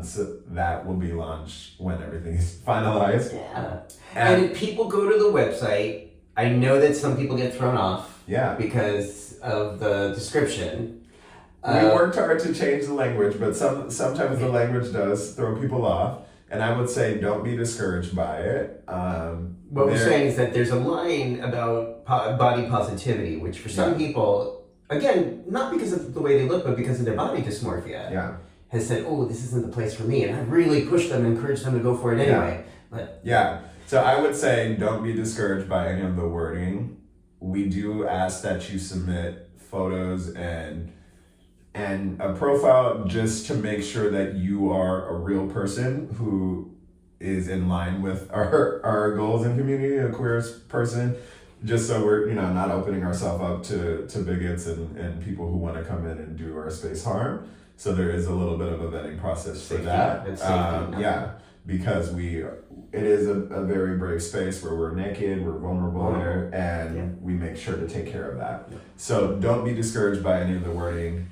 So that will be launched when everything is finalized. Yeah. And if people go to the website, I know that some people get thrown off because of the description. We worked hard to change the language, but sometimes the language does throw people off. And I would say don't be discouraged by it. What we're saying is that there's a line about body positivity, which for some people, again, not because of the way they look, but because of their body dysmorphia, has said, oh, this isn't the place for me. And I really pushed them and encouraged them to go for it anyway. But so I would say don't be discouraged by any of the wording. We do ask that you submit photos and a profile just to make sure that you are a real person who is in line with our goals in community, a queer person, just so we're not opening ourselves up to bigots and people who want to come in and do our space harm. So there is a little bit of a vetting process for that. Because it is a very brave space where we're naked, we're vulnerable there, and we make sure to take care of that. So don't be discouraged by any of the wording.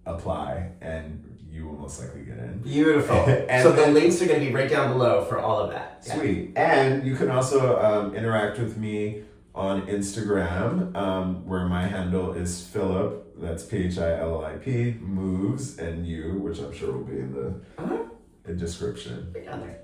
Apply and you will most likely get in. Beautiful. So the links are going to be right down below for all of that. Sweet. And you can also interact with me on Instagram, where my handle is Phillip, that's PHILLIP, moves, and you, which I'm sure will be in the description. Right down there.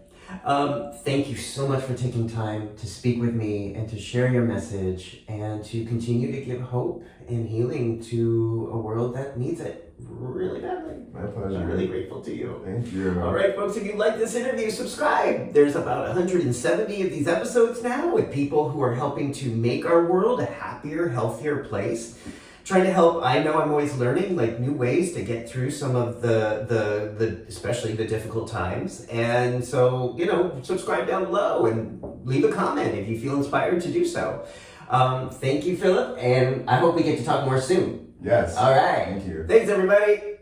Thank you so much for taking time to speak with me and to share your message and to continue to give hope and healing to a world that needs it really badly. My pleasure. I'm really grateful to you. Thank you. All right, folks, if you like this interview, subscribe. There's about 170 of these episodes now with people who are helping to make our world a happier, healthier place. Trying to help, I know I'm always learning like new ways to get through some of the especially the difficult times. And so, subscribe down below and leave a comment if you feel inspired to do so. Thank you, Phillip, and I hope we get to talk more soon. Yes. All right. Thank you. Thanks, everybody.